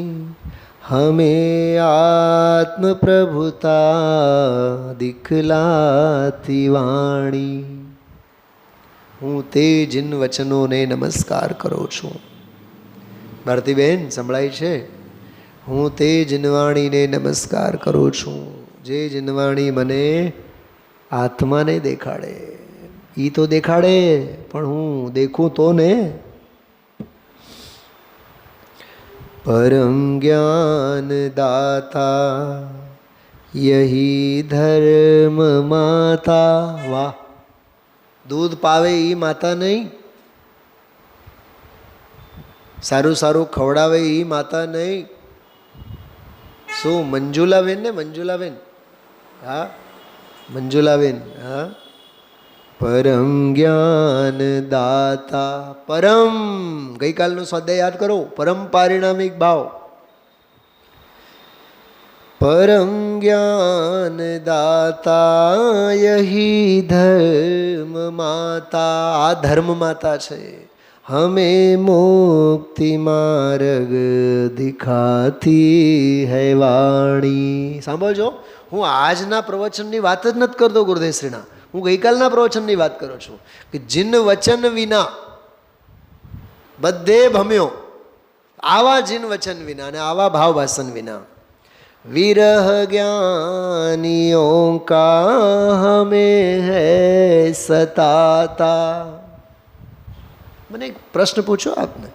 હમેं આત્મ પ્રભુતા દિખલાતી વાણી. હું તે જીન વચનોને નમસ્કાર કરું છું. ભારતીબેન સંભળાય છે? હું તે જીનવાણીને નમસ્કાર કરું છું, જે જીનવાણી મને આત્માને દેખાડે. એ તો દેખાડે પણ હું દેખું તો ને. परम ज्ञान दाता यही धर्म माता. वाह! दूध पावे એ માતા નહીં, સારું સારું ખવડાવે એ માતા નહીં. શું મંજુલાબેન ને? મંજુલાબેન, હા મંજુલાબેન, હા. પરમ જ્ઞાન દાતા, પરમ ગઈકાલનો સ્વાધ્યાય યાદ કરો. પરમ પારિણામિક ભાવ. પરમ જ્ઞાન દાતા યહી ધર્મ માતા. આ ધર્મ માતા છે. હમે મુક્તિ માર્ગ દિખાતી હૈ વાણી. સાંભળજો, હું આજના પ્રવચનની વાત જ નથી કરતો ગુરુદેવશ્રીના, હું ગઈકાલના પ્રવચનની વાત કરું છું કે જીન વચન વિના બધે ભમ્યો. આવા જીન વચન વિના અને આવા ભાવ ભાષણ વિના વિરહ જ્ઞાનિयों का हमें है सताता. મને એક પ્રશ્ન પૂછો આપને,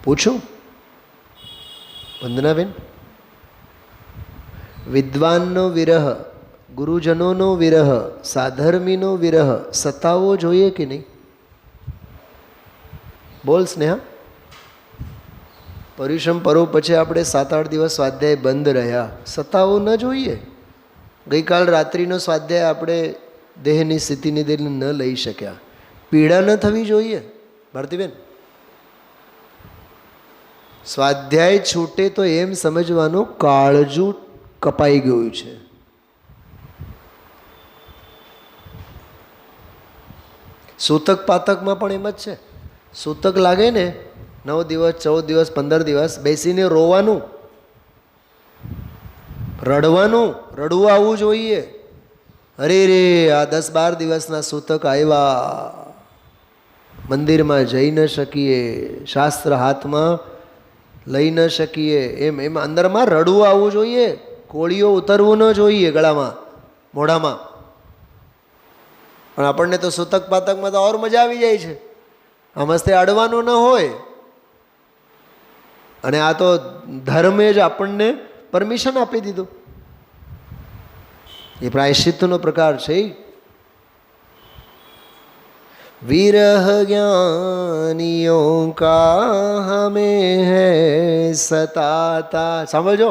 પૂછું વંદનાબેન? વિદ્વાનનો વિરહ, ગુરુજનોનો વિરહ, સાધર્મીનો વિરહ સતાવો જોઈએ કે નહીં? બોલ સ્નેહા. પર્યુષમ પર્વ પછી આપણે 7-8 દિવસ સ્વાધ્યાય બંધ રહ્યા. સતાવો ન જોઈએ. ગઈકાલ રાત્રિનો સ્વાધ્યાય આપણે દેહની સ્થિતિની દિલ ન લઈ શક્યા. પીડા ન થવી જોઈએ ભારતીબેન. સ્વાધ્યાય છૂટે તો એમ સમજવાનું કાળજું કપાઈ ગયું છે. સૂતક પાતકમાં પણ એમ જ છે. સૂતક લાગે ને 9 દિવસ 14 દિવસ 15 દિવસ બેસીને રોવાનું, રડવાનું, રડવું આવવું જોઈએ. અરે રે આ 10-12 દિવસના સૂતક આવ્યા, મંદિરમાં જઈ ન શકીએ, શાસ્ત્ર હાથમાં લઈ ન શકીએ, એમ અંદરમાં રડવું આવવું જોઈએ. કોળીઓ ઉતરવું ન જોઈએ ગળામાં, મોઢામાં. પણ આપણને તો સૂતક પાતકમાં તો ઓર મજા આવી જાય છે. આ મસ્તે અડવાનું ન હોય. અને આ તો ધર્મે જ આપણને પરમિશન આપી દીધું. એ પ્રાયશ્ચિત્તનો પ્રકાર છે. વિરહ જ્ઞાનિयों का हमें है सताता. समझो,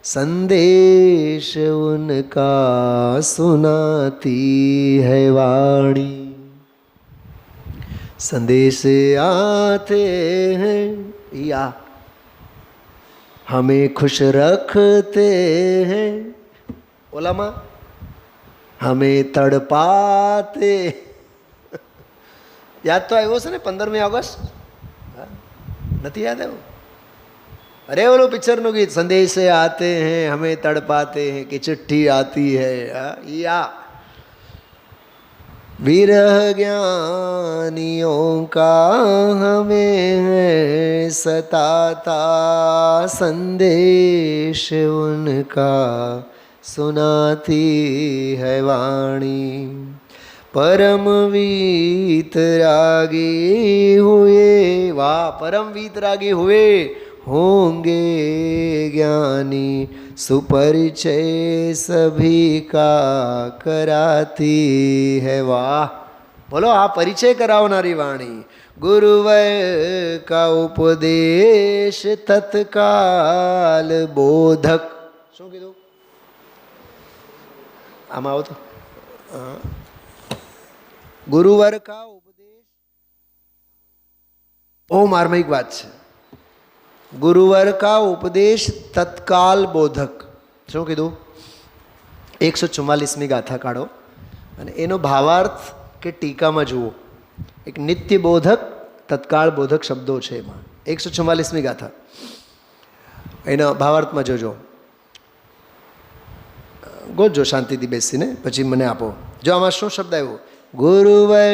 संदेश उनका सुनाती है वाणी. संदेश आते हैं या हमें खुश रखते हैं. ओलामा हमें तड़पाते. યાદ તો આવ્યો છે ને 15મી ઓગસ્ટ? નથી યાદ આવ્યું? અરે ઓલું પિક્ચરનું ગીત, સંદેશે આતે હૈ હમે તડપાતે હૈ કે ચિઠ્ઠી આતી હૈ. યા વિરહ જ્ઞાનિयों का हमें है सताता. संदेश उनका सुनाती है वाणी. परम वीतरागी हुए. वाह! परम वीतरागी हुए होंगे ज्ञानी. सुपरिचय सभी का कराती है. वाह! बोलो, આ પરિચય કરાવનારી વાણી. ગુરુવર કા ઉપદેશ તત્કાલ બોધક. શું કીધું? આમાં આવો તો. गुरुवर का उपदेश બહુ માર્મિક વાત છે. ગુરુવર કા ઉપદેશ તત્કાલ બોધક. શું કીધું? 144મી ગાથા કાઢો અને એનો ભાવાર્થ કે ટીકામાં જુઓ. એક નિત્ય બોધક, તત્કાળ બોધક શબ્દો છે એમાં. 144મી ગાથા, એના ભાવાર્થમાં જોજો, ગોતજો શાંતિથી બેસીને, પછી મને આપો. જો આમાં શું શબ્દ આવ્યો? ગુરુવર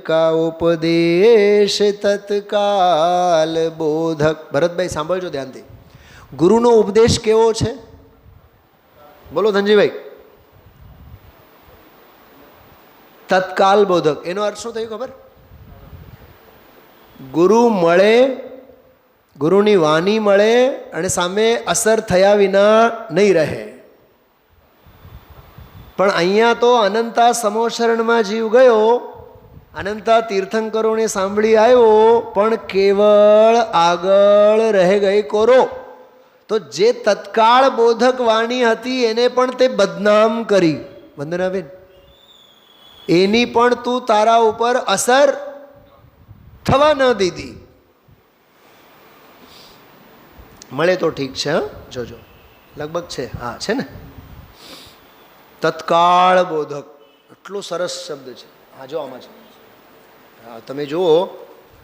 કા ઉપદેશ તત્કાલ બોધક. ભરતભાઈ સાંભળજો ધ્યાનથી. ગુરુનો ઉપદેશ કેવો છે? બોલો ધનજીભાઈ. તત્કાલ બોધક. એનો અર્થ શું થયું ખબર? ગુરુ મળે, ગુરુની વાણી મળે અને સામે અસર થયા વિના નહીં રહે. પણ અહીંયા તો અનંતા સમોશરણમાં જીવ ગયો, અનંતા તીર્થંકરોને સાંભળી આવ્યો, પણ કેવળ આગળ રહે ગઈ કોરો. તો જે તત્કાળ બોધક વાણી હતી એને પણ તે બદનામ કરી. વંદનાબેન, એની પણ તું તારા ઉપર અસર થવા ન દીધી. મળે તો ઠીક છે, હા જોજો, લગભગ છે, હા છે ને. તત્કાળ બોધક, એટલો સરસ શબ્દ છે. હા જો આમાં છે, હા તમે જુઓ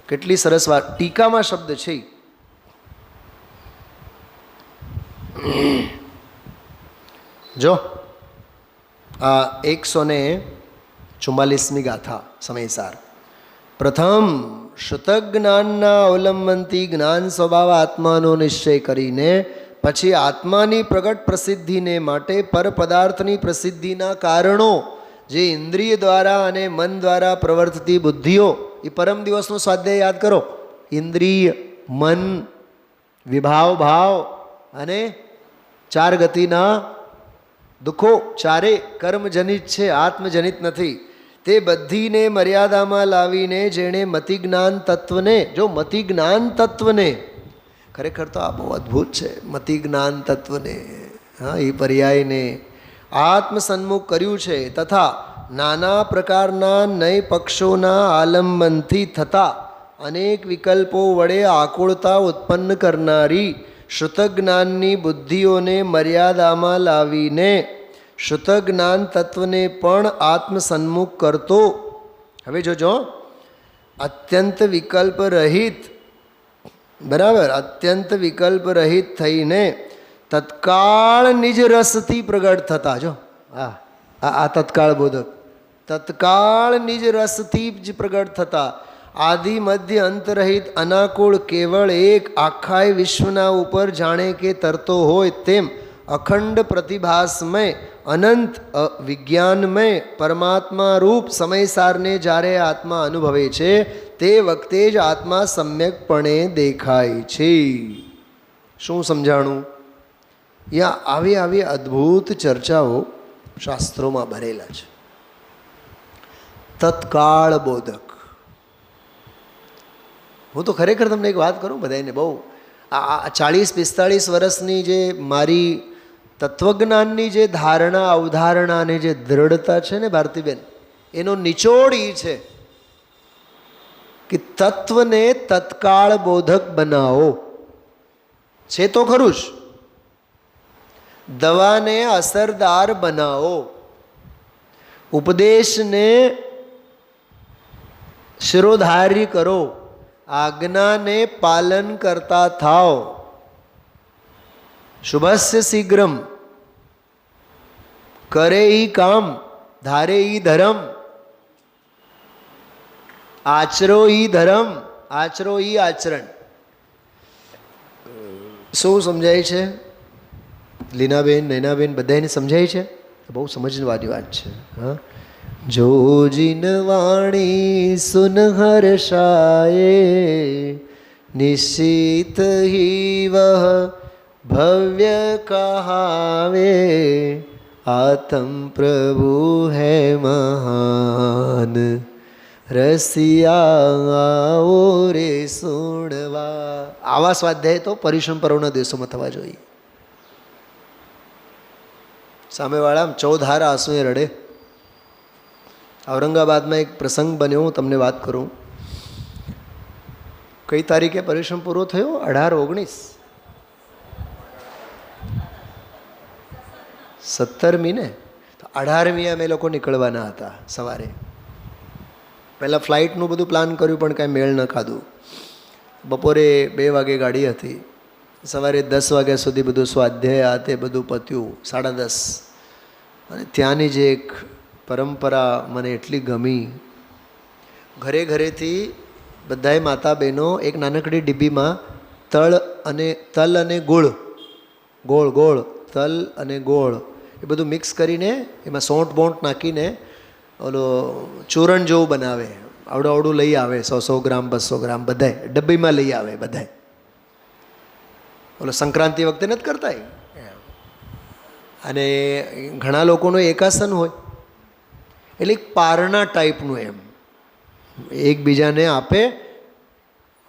કેટલી સરસ વાત. ટીકામાં શબ્દ છે. જો આ 144મી ગાથા સમયસાર. પ્રથમ શ્રુતજ્ઞાનના અવલંબનથી જ્ઞાન સ્વભાવ આત્માનો નિશ્ચય કરીને પછી આત્માની પ્રગટ પ્રસિદ્ધિને માટે પર પદાર્થની પ્રસિદ્ધિના કારણો જે ઇન્દ્રિય દ્વારા અને મન દ્વારા પ્રવર્તતી બુદ્ધિઓ. એ પરમ દિવસનો સ્વાધ્યાય યાદ કરો. ઇન્દ્રિય, મન, વિભાવ ભાવ અને ચાર ગતિના દુઃખો, ચારે કર્મજનિત છે, આત્મજનિત નથી. તે બધીને મર્યાદામાં લાવીને જેણે મતિ જ્ઞાન તત્વને, જો મતિ જ્ઞાન તત્વને, ખરેખર તો આ બહુ અદ્ભુત છે, મતિ જ્ઞાન તત્વને, હા એ પર્યાયને આત્મસન્મુખ કર્યું છે. તથા નાના પ્રકારના નય પક્ષોના આલંબનથી થતા અનેક વિકલ્પો વડે આકુળતા ઉત્પન્ન કરનારી શ્રુતજ્ઞાનની બુદ્ધિઓને મર્યાદામાં લાવીને શ્રુતજ્ઞાન તત્વને પણ આત્મસન્મુખ કરતો. હવે જોજો, અત્યંત વિકલ્પ રહિત, બરાબર, અત્યંત વિકલ્પ રહિત થઈને તત્કાળ નિજ રસથી પ્રગટ થતા. જો આ તત્કાળ બોધક, તત્કાળ નિજ રસથી જ પ્રગટ થતા આદિ મધ્ય અંતરહિત અનાકુળ કેવળ એક આખાય વિશ્વના ઉપર જાણે કે તરતો હોય તેમ અખંડ પ્રતિભાસમય અનંત વિજ્ઞાનમય પરમાત્મા રૂપ સમયસારને જ્યારે આત્મા અનુભવે છે તે વખતે જ આત્મા સમ્યકપણે દેખાય છે. શું સમજાણું? યા આવી આવી અદ્ભુત ચર્ચાઓ શાસ્ત્રોમાં ભરેલા છે. તત્કાળ બોધક. હું તો ખરેખર તમને એક વાત કરું, બધાને બહુ આ 40-45 વર્ષની જે મારી તત્વજ્ઞાનની જે ધારણા, અવધારણા અને જે દ્રઢતા છે ને ભારતીબેન, એનો નિચોડ એ છે કે તત્વને તત્કાળ બોધક બનાવો. છે તો ખરું જ. દવાને અસરદાર બનાવો, ઉપદેશને શિરોધાર્ય કરો, આજ્ઞાને પાલન કરતા થાઓ. શુભસ્ય શીઘ્રમ, કરે ઈ કામ, ધારે ઈ ધર્મ, આચરો ઈ ધર્મ, આચરો ઈ આચરણ. શું સમજાય છે લીનાબેન, નૈનાબેન, બધાને સમજાય છે? બહુ સમજવાની વાત છે. હા, જો જીન વાણી સુન હર્ષાય નિશ્ચિત હિ વહ ભવ્ય કહાવે આતમ પ્રભુ હે મહાન રસિયા રે સુણવા. આવા સ્વાધ્યાય તો પરિશ્રમ પર્વના દિવસોમાં થવા જોઈએ. સામેવાળા 14 હાર આંસુએ રડે. ઔરંગાબાદમાં એક પ્રસંગ બન્યો, હું તમને વાત કરું. કઈ તારીખે પરિશ્રમ પૂરો થયો? 18-19 17મી ને? તો 18મી અમે લોકો નીકળવાના હતા સવારે. પહેલાં ફ્લાઇટનું બધું પ્લાન કર્યું પણ કાંઈ મેળ ન ખાધું. બપોરે 2 વાગે ગાડી હતી. સવારે 10 વાગ્યા સુધી બધું સ્વાધ્યાય આ તે બધું પત્યું 10:30. અને ત્યાંની જે એક પરંપરા મને એટલી ગમી. ઘરે ઘરેથી બધાએ માતા બહેનો એક નાનકડી ડીબીમાં તલ અને ગોળ તલ અને ગોળ એ બધું મિક્સ કરીને એમાં સોંઠ બોંઠ નાખીને ઓલો ચૂરણ જેવું બનાવે. આવડું લઈ આવે, 100 ગ્રામ 200 ગ્રામ બધાય ડબ્બીમાં લઈ આવે બધાય. ઓલો સંક્રાંતિ વખતે નથી કરતા. અને ઘણા લોકોનું એકાસન હોય એટલે એક પારણા ટાઈપનું એમ એકબીજાને આપે.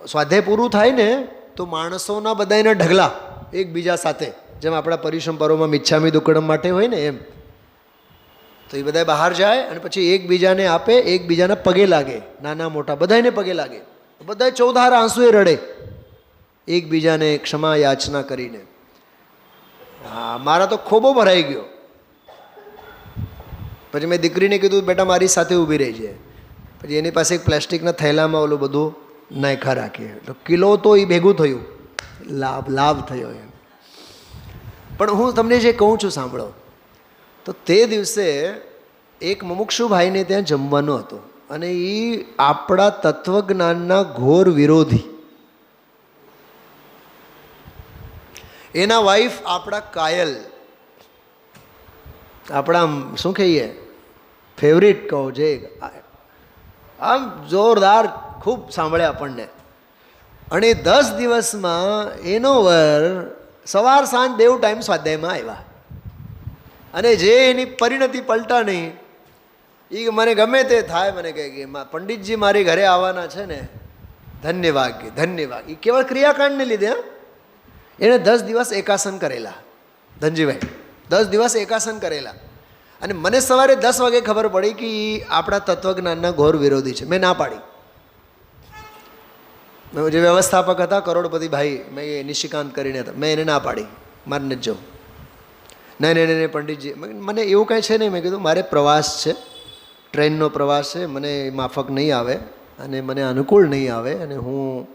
સ્વાધ્યાય પૂરું થાય ને તો માણસોના બધાના ઢગલા એકબીજા સાથે, જેમ આપણા પરિશ્રમ પર્વમાં મિચ્છામી દુક્કડમ માટે હોય ને એમ. તો એ બધા બહાર જાય અને પછી એકબીજાને આપે, એકબીજાના પગે લાગે, નાના મોટા બધાને પગે લાગે. બધા ચોધાર આંસુએ રડે એકબીજાને ક્ષમા યાચના કરીને. હા, મારા તો ખોબો ભરાઈ ગયો. પછી મેં દીકરીને કીધું, બેટા મારી સાથે ઊભી રહી છે. પછી એની પાસે એક પ્લાસ્ટિકના થેલામાં ઓલું બધું નાખ્યા રાખીએ તો કિલો તો એ ભેગું થયું. લાભ થયો એમ. પણ હું તમને જે કહું છું સાંભળો. તો તે દિવસે એક મુમુક્ષુ ભાઈને ત્યાં જમવાનો હતો અને એ આપણા તત્વજ્ઞાનના ઘોર વિરોધી. એના વાઈફ આપણા કાયલ, આપણા શું કહીએ ફેવરિટ કહો, જે આમ જોરદાર ખૂબ સાંભળે આપણને. અને 10 દિવસમાં એનો વર સવાર સાંજ 2 ટાઈમ સ્વાધ્યાયમાં આવ્યા. અને જે એની પરિણતિ પલટા નહીં. એ મને ગમે તે થાય, મને કહે કે પંડિતજી મારી ઘરે આવવાના છે ને, ધન્યવાદ ધન્યવાદ. એ કેવળ ક્રિયાકાંડને લીધે. એણે 10 દિવસ એકાસન કરેલા. ધનજીભાઈ 10 દિવસ એકાસન કરેલા. અને મને સવારે 10 વાગે ખબર પડી કે એ આપણા તત્વજ્ઞાનના ઘોર વિરોધી છે. મેં ના પાડી. જે વ્યવસ્થાપક હતા કરોડપતિ ભાઈ, મેં નિશિકાંત કરીને હતા, મેં એને ના પાડી, મારે નથી જવું. નહીં પંડિતજી, મને એવું કાંઈ છે નહીં. મેં કીધું મારે પ્રવાસ છે, ટ્રેનનો પ્રવાસ છે, મને માફક નહીં આવે અને મને અનુકૂળ નહીં આવે. અને હું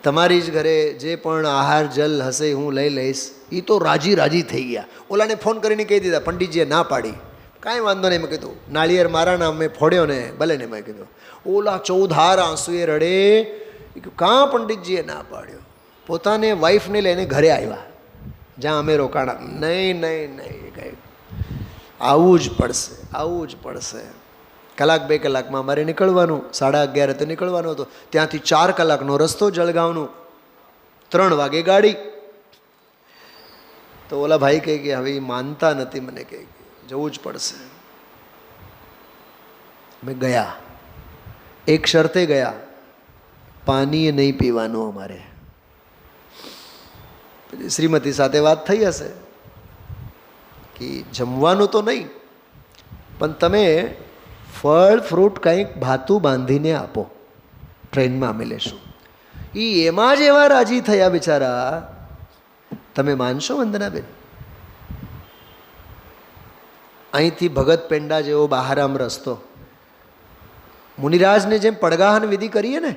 તમારી જ ઘરે જે પણ આહાર જલ હશે હું લઈ લઈશ. એ તો રાજી થઈ ગયા. ઓલાને ફોન કરીને કહી દીધા, પંડિતજીએ ના પાડી. કાંઈ વાંધો નહીં. મેં કીધું નાળિયેર મારા નામ મેં ફોડ્યો ને ભલે ને. મેં કીધું ઓલા ચોધાર આંસુએ રડે. કાં પંડિતજીએ ના પાડ્યો. પોતાને વાઈફને લઈને ઘરે આવ્યા જ્યાં અમે રોકાણા. નહીં કંઈ આવવું જ પડશે. કલાક 2 કલાકમાં અમારે નીકળવાનું. 11:30 તો નીકળવાનું હતો. ત્યાંથી 4 કલાકનો રસ્તો જળગાંવનું, 3 વાગે ગાડી. તો ઓલા ભાઈ કહે કે હવે માનતા નથી, મને કહે જવું જ પડશે. મેં ગયા. એક શરતે ગયા, પાણી નહીં પીવાનું અમારે. પછી શ્રીમતી સાથે વાત થઈ હશે કે જમવાનું તો નહીં, પણ તમે ફળ ફ્રૂટ કંઈક ભાતું બાંધીને આપો, ટ્રેનમાં અમે લેશું. એમાં જ એવા રાજી થયા બિચારા. તમે માનશો વંદનાબેન? અહીંથી ભગત પેંડા જેવો બહારામ રસ્તો, મુનિરાજને જેમ પડગાહન વિધિ કરીએ ને,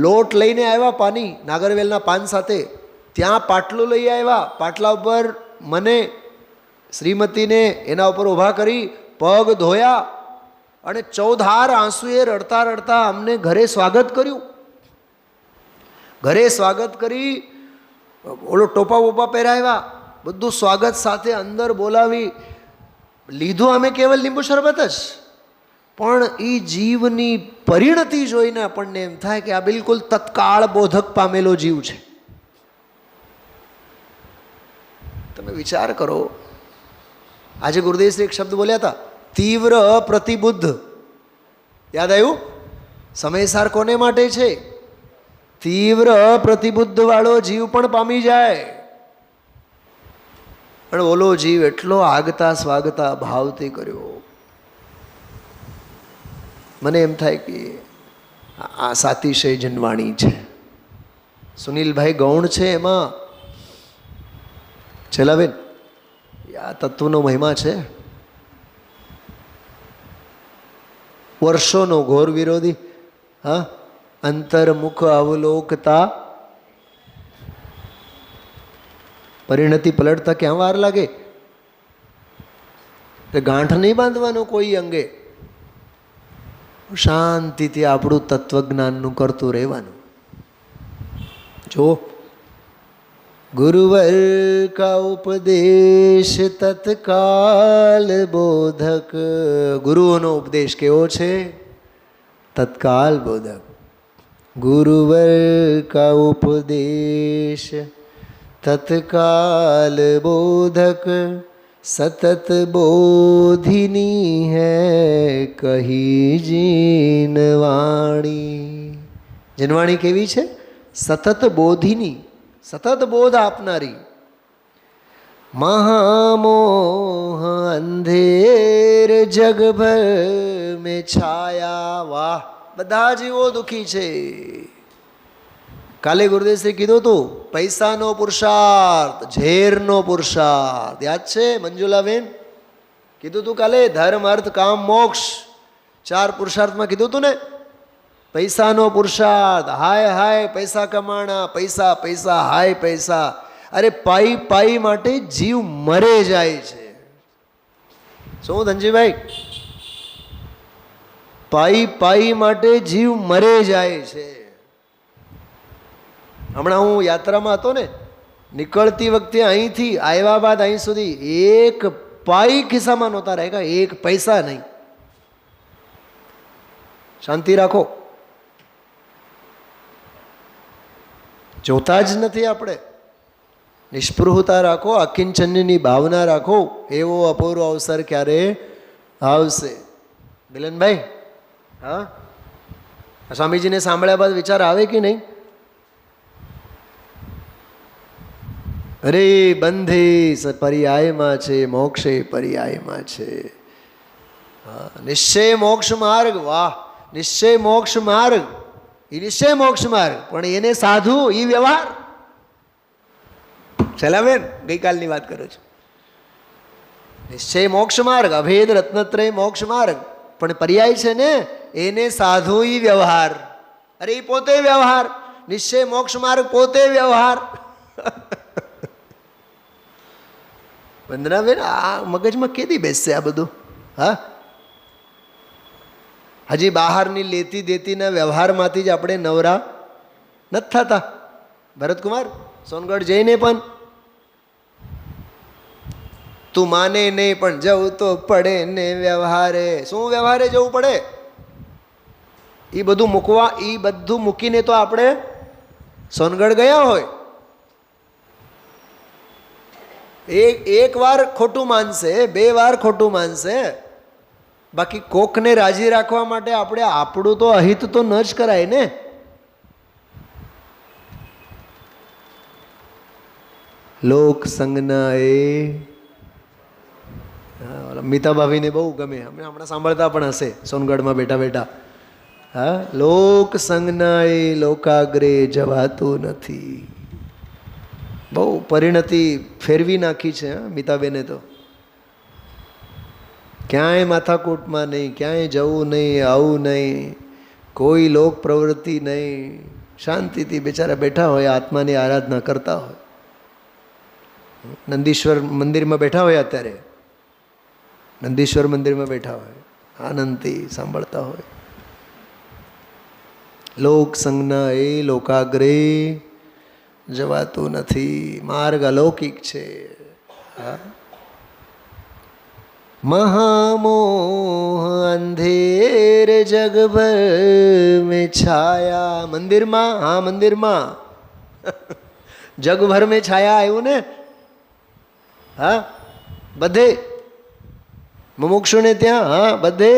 લોટ લઈને આવ્યા પાણી નાગરવેલના પાન સાથે. ત્યાં પાટલું લઈ આવ્યા. પાટલા ઉપર મને શ્રીમતીને એના ઉપર ઊભા કરી પગ ધોયા અને ચોધાર આંસુએ રડતા અમને ઘરે સ્વાગત કર્યું. ઘરે સ્વાગત કરી ઓલો ટોપા બોપા પહેરાવ્યા, બધું સ્વાગત સાથે અંદર બોલાવી લીધું. અમે કેવલ લીંબુ શરબત જ, પણ એ જીવની પરિણતિ જોઈને આપણને એમ થાય કે આ બિલકુલ તત્કાળ બોધક પામેલો જીવ છે. તમે વિચાર કરો. આજે ગુરુદેવશ્રી એક શબ્દ બોલ્યા હતા, તીવ્ર પ્રતિબુદ્ધ. યાદ આવ્યું? સમયસાર કોને માટે છે? તીવ્ર પ્રતિબુદ્ધ વાળો જીવ પણ પામી જાય. પણ ઓલો જીવ એટલો આગતા સ્વાગતા ભાવથી કર્યો. મને એમ થાય કે આ સાતિશય જનવાણી છે. સુનિલભાઈ ગૌણ છે એમાં. છેલ્લાબેન, આ તત્વનો મહિમા છે. વર્ષોનો ઘોર વિરોધી. હા, અંતર્મુખ અવલોકતા. પરિણતિ પલટતા ક્યાં વાર લાગે? ગાંઠ નહીં બાંધવાનો કોઈ અંગે. શાંતિથી આપણું તત્વજ્ઞાનનું કરતું રહેવાનું. જો ગુરુવર કા ઉપદેશ તત્કાલ બોધક. ગુરુઓનો ઉપદેશ કેવો છે? તત્કાલ બોધક. ગુરુવર કા ઉપદેશ તત્કાલ બોધક. સતત બોધિની હૈ કહી જીનવાણી. જનવાણી કેવી છે? સતત બોધિની, સતત બોધ આપનારી. મહામોહ અંધેર જગભર મેં છાયા. વાહ, બધા જીવો દુઃખી છે. કાલે ગુરુદેવશ્રી કીધું હતું, પૈસાનો પુરુષાર્થ, ઝેરનો પુરુષાર્થ. યાદ છે મંજુલાબેન? કીધું તું કાલે, ધર્મ અર્થ કામ મોક્ષ, 4 પુરુષાર્થમાં કીધું હતું ને. પૈસાનો પુરુષાર્થ, હાય હાય પૈસા કમાણા, પૈસા પૈસા, હાય પૈસા. અરે પાઈ પાઈ માટે જીવ મરે જાય છે. શું ધનજીભાઈ? પાઈ પાઈ માટે જીવ મરે જાય છે. હમણાં હું યાત્રામાં હતો ને, નીકળતી વખતે અહીંથી આવ્યા બાદ અહીં સુધી એક પાઈ ખિસ્સામાં નહોતા રહેગા, એક પૈસા નહીં. શાંતિ રાખો. જોતા જ નથી આપણે. નિષ્પૃહતા રાખો, અકિંચનની ભાવના રાખો. એવો અપૂર્વ અવસર ક્યારે આવશે? મિલનભાઈ, હા, સ્વામીજીને સાંભળ્યા બાદ વિચાર આવે કે નહીં? અરે બંધે પર્યાયમાં છે, મોક્ષે પર્યાયમાં છે. હા, નિશ્ચય મોક્ષ માર્ગ. વાહ, નિશ્ચય મોક્ષ માર્ગ. એ નિશ્ચય મોક્ષ માર્ગ, પણ એને સાધુ એ વ્યવહાર. છેલ્લાબેન, ગઈકાલની વાત કરું છું. નિશ્ચય મોક્ષ માર્ગ, અભેદ રત્નત્રય મોક્ષ માર્ગ, પણ પર્યાય છે ને એને સાધુ એ વ્યવહાર. અરે એ પોતે વ્યવહાર. નિશ્ચય મોક્ષ માર્ગ પોતે વ્યવહાર. વંદનાબેન, આ મગજમાં કેદી બેસશે આ બધું? હા, હજી બહારની લેતી દેતીના વ્યવહારમાંથી જ આપણે નવરા નથી થતા. ભરતકુમાર, સોનગઢ જઈને પણ તું માને નહીં પણ જવું તો પડે ને વ્યવહારે. શું વ્યવહારે જવું પડે? એ બધું મૂકવા, એ બધું મૂકીને તો આપણે સોનગઢ ગયા હોય. એક વાર ખોટું માનશે, 2 વાર ખોટું માનશે. બાકી કોકને રાજી રાખવા માટે આપણે આપણું તો અહિત તો ન જ કરાય ને. લોક સંજ્ઞા એ મીતા ભાભીને બહુ ગમે. અમે હમણાં સાંભળતા પણ હશે સોનગઢમાં બેઠા બેઠા. હા, લોક સંજ્ઞા એ લોકાગ્રે જવાતું નથી. બહુ પરિણતિ ફેરવી નાખી છે મીતાબેને તો. ક્યાંય માથાકૂટમાં નહીં, ક્યાંય જવું નહીં, આવું નહીં, કોઈ લોક પ્રવૃત્તિ નહીં. શાંતિથી બિચારા બેઠા હોય, આત્માની આરાધના કરતા હોય. નંદીશ્વર મંદિરમાં બેઠા હોય, અત્યારે નંદીશ્વર મંદિરમાં બેઠા હોય, આનંદથી સાંભળતા હોય. લોક સંજ્ઞા એ લોકાગ્રે જવાતું નથી. માર્ગ અલૌકિક છે. હા, મહામોહ અંધેર જગભર મેં છાયા. મંદિરમાં, હા મંદિરમાં જગભર મેં છાયા આવ્યું ને. હા, બધે મુમુક્ષુને ત્યાં, હા બધે.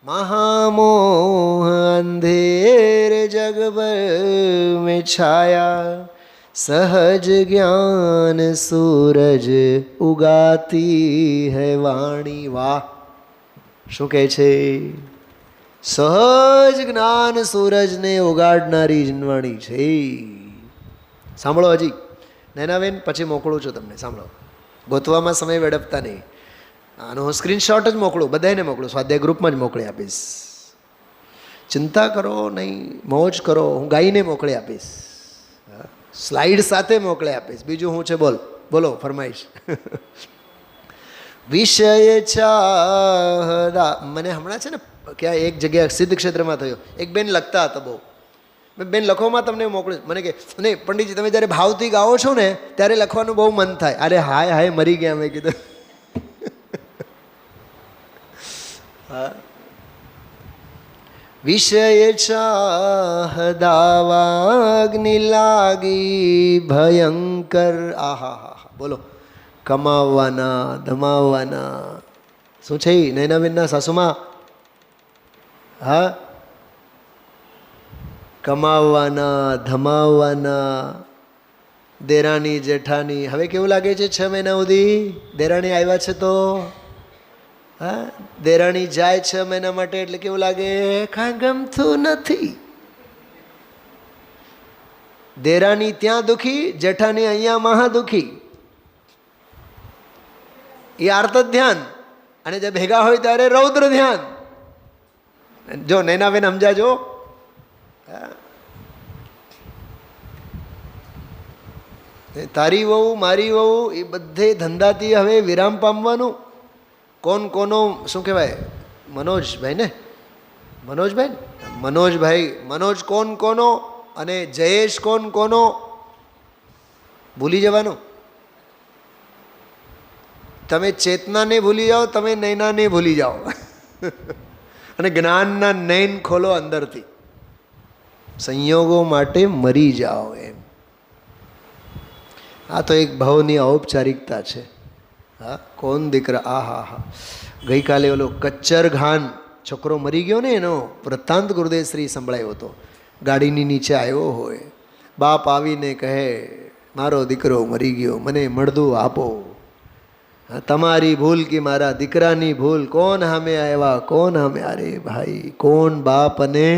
મહામોહ અંધેર જગભર મેં છાયા. સહજ જ્ઞાન સૂરજ ઉગાતી હૈ વાણી. વાહ, શું કહે છે? સહજ જ્ઞાન સૂરજને ઉગાડનારી જીનવાણી છે. સાંભળો હજી નૈનાબેન, પછી મોકલું છું તમને. સાંભળો, ગોતવામાં સમય વેડપતા નહીં. આનો હું સ્ક્રીનશોટ જ મોકલું, બધાને મોકલું, સ્વાધ્યાય ગ્રુપમાં જ મોકલી આપીશ. ચિંતા કરો નહીં, મોજ કરો. હું ગાઈને મોકલી આપીશ, સ્લાઇડ સાથે મોકલી આપીશ. બીજું હું છે બોલ, બોલો ફરમાઈશ. વિષય ચાહદા. મને હમણાં છે ને ક્યાં એક જગ્યા સિદ્ધ ક્ષેત્રમાં થયો, એક બેન લખતા હતા બહુ. બેન લખવામાં તમને મોકલું. મને કે નહીં પંડિતજી, તમે જ્યારે ભાવથી ગાઓ છો ને ત્યારે લખવાનું બહુ મન થાય. અરે હાય હાય મરી ગયા. મેં કીધું હા. વિષય ચાહદાવાગ્નિ લાગી ભયંકર. આહા હા હા, બોલો. કમાવવાના ધમાવવાના શું છે નૈનાબેનના સાસુમાં? હા, કમાવવાના ધમાવવાના. દેરાણી જેઠાણી. હવે કેવું લાગે છે 6 મહિના સુધી દેરાણી આવ્યા છે તો? હા, દેરાણી જાય 6 મહિના માટે એટલે કેવું લાગે? કાંઈ ગમતું નથી. દેરાણી ત્યાં દુખી, જેઠાણી અહીંયા મહા દુખી. એ આર્ત ધ્યાન, અને જે ભેગા હોય ત્યારે રૌદ્ર ધ્યાન. જો નૈનાબેન સમજાજો. તારી વહુ મારી વહુ એ બધે ધંધાથી હવે વિરામ પામવાનું. કોણ કોનો શું કહેવાય? મનોજભાઈ ને, મનોજભાઈ, મનોજભાઈ, મનોજ કોણ કોનો અને જયેશ કોણ કોનો ભૂલી જવાનું. તમે ચેતનાને ભૂલી જાઓ, તમે નૈનાને ભૂલી જાઓ. અને જ્ઞાનના નૈન ખોલો અંદરથી. સંયોગો માટે મરી જાઓ એમ. આ તો એક ભાવની ઔપચારિકતા છે. હા, કોણ દીકરા. આ હા હા, ગઈકાલે ઓલો કચ્ચર ઘાન છોકરો મરી ગયો ને, એનો વૃત્તાંત ગુરુદેવશ્રી સંભળાયો હતો. ગાડીની નીચે આવ્યો હોય, બાપ આવીને કહે મારો દીકરો મરી ગયો, મને મળદું આપો. તમારી ભૂલ કે મારા દીકરાની ભૂલ? કોણ સામે આવ્યા, કોણ સામે? અરે ભાઈ, કોણ બાપ અને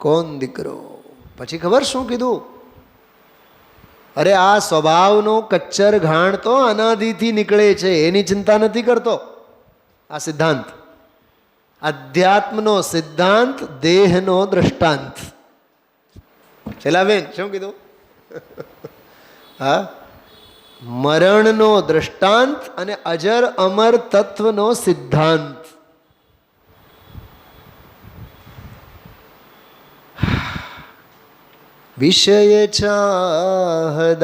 કોણ દીકરો? પછી ખબર શું કીધું? અરે આ સ્વભાવનો કચ્ચર ઘાણ તો અનાદિથી નીકળે છે, એની ચિંતા નથી કરતો. આ સિદ્ધાંત, અધ્યાત્મનો સિદ્ધાંત, દેહનો દ્રષ્ટાંત. છેલ્લા બેન શું કીધું? હા, મરણનો દ્રષ્ટાંત અને અજર અમર તત્વનો સિદ્ધાંત. વિષય ચાહદાવાગ્નિ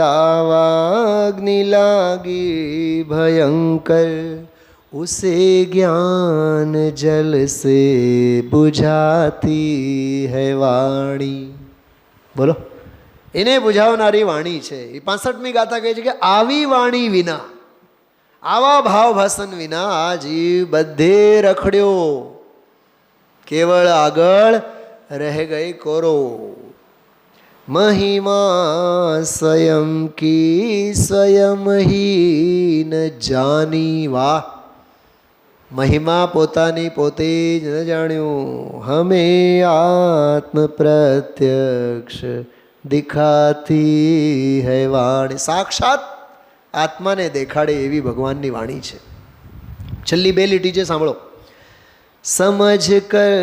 લાગી ભયંકર, ઉસે જ્ઞાન જલ સે બુઝાતી હૈ વાણી. બોલો, એને બુઝાવનારી વાણી છે. એ 65મી ગાથા કહે છે કે આવી વાણી વિના, આવા ભાવ ભાષણ વિના આ જીવ બધે રખડ્યો, કેવળ આગળ રહે ગઈ કોરો. મહિમા સ્વયં કી સ્વયં હી ન જાની. વાહ, મહિમા પોતાની પોતે જ ન જાણ્યું. હમે આત્મ પ્રત્યક્ષ દિખાતી હૈ વાણી. સાક્ષાત આત્માને દેખાડે એવી ભગવાનની વાણી છે. છેલ્લી 2 લીટી છે, સાંભળો. સમજ કર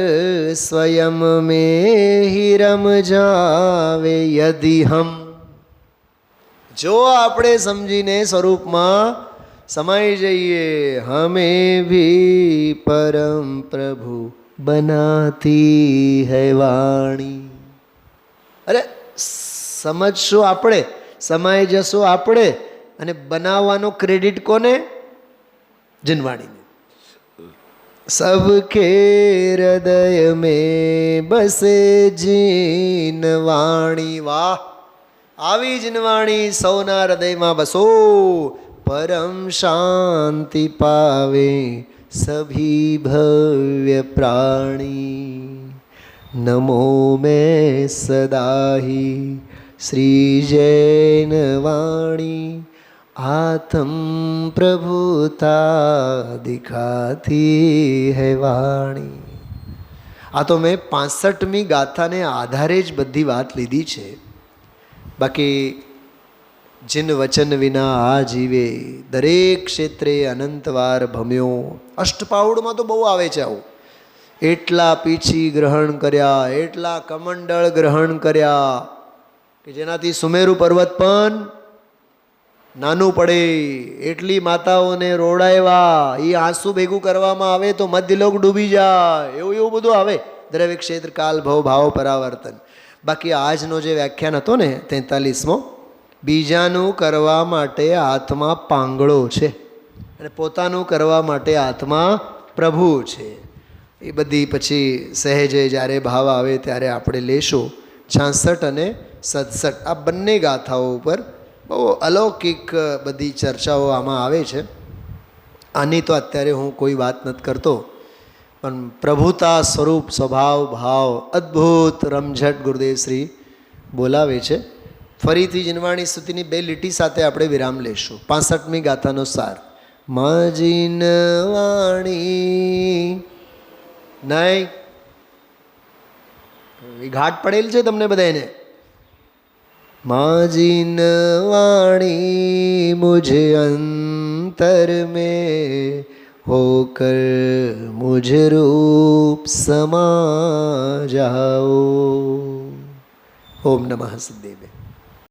સ્વયં મેં હી રમ જાવે યદિ હમ. જો આપણે સમજીને સ્વરૂપમાં સમાઈ જઈએ, હમે ભી પરમ પ્રભુ બનાતી હૈ વાણી. અરે સમજશું આપણે, સમાઈ જશું આપણે, અને બનાવવાનો ક્રેડિટ કોને? જીનવાણીને. सबके हृदय में बसे જીનવાણી. વાહ, આવી જીનવાણી સૌના હૃદયમાં બસો. પરમ શાંતિ પાવે સભી ભવ્ય પ્રાણી. નમો મેં સદાહી શ્રી જૈન વાણી. આત્મ પ્રભુતા દિખાતી હૈ વાણી. આ તો મેં 65મી ગાથાને આધારે જ બધી વાત લીધી છે. બાકી જીન વચન વિના આ જીવે દરેક ક્ષેત્રે અનંતવાર ભમ્યો. અષ્ટપાઉડમાં તો બહુ આવે છે આવું. એટલા પીછી ગ્રહણ કર્યા, એટલા કમંડળ ગ્રહણ કર્યા કે જેનાથી સુમેરુ પર્વત પણ નાનું પડે. એટલી માતાઓને રોડાવ્યા, એ આંસુ ભેગું કરવામાં આવે તો મધ્યલોક ડૂબી જાય. એવું બધું આવે. દ્રવ્ય ક્ષેત્ર કાલ ભવ ભાવ પરાવર્તન. બાકી આજનો જે વ્યાખ્યાન હતો ને 43મો, બીજાનું કરવા માટે આત્મા પાંગળો છે અને પોતાનું કરવા માટે આત્મા પ્રભુ છે. એ બધી પછી સહેજે જ્યારે ભાવ આવે ત્યારે આપણે લેશું. 66 અને 67 આ બંને ગાથાઓ ઉપર બહુ અલૌકિક બધી ચર્ચાઓ આમાં આવે છે. આની તો અત્યારે હું કોઈ વાત નથી કરતો, પણ પ્રભુતા સ્વરૂપ સ્વભાવ ભાવ અદ્ભુત રમઝટ ગુરુદેવ શ્રી બોલાવે છે. ફરીથી જીનવાણી સ્તુતિની 2 લીટી સાથે આપણે વિરામ લઈશું. 65મી ગાથાનો સાર. માં જીનવાણી નહીં, એ ઘાટ પડેલ છે તમને બધાને. માં જીનવાણી મુझे અંતર में होकर मुझ रूप समा जाओ. ओम नमः सिद्धेभ्य.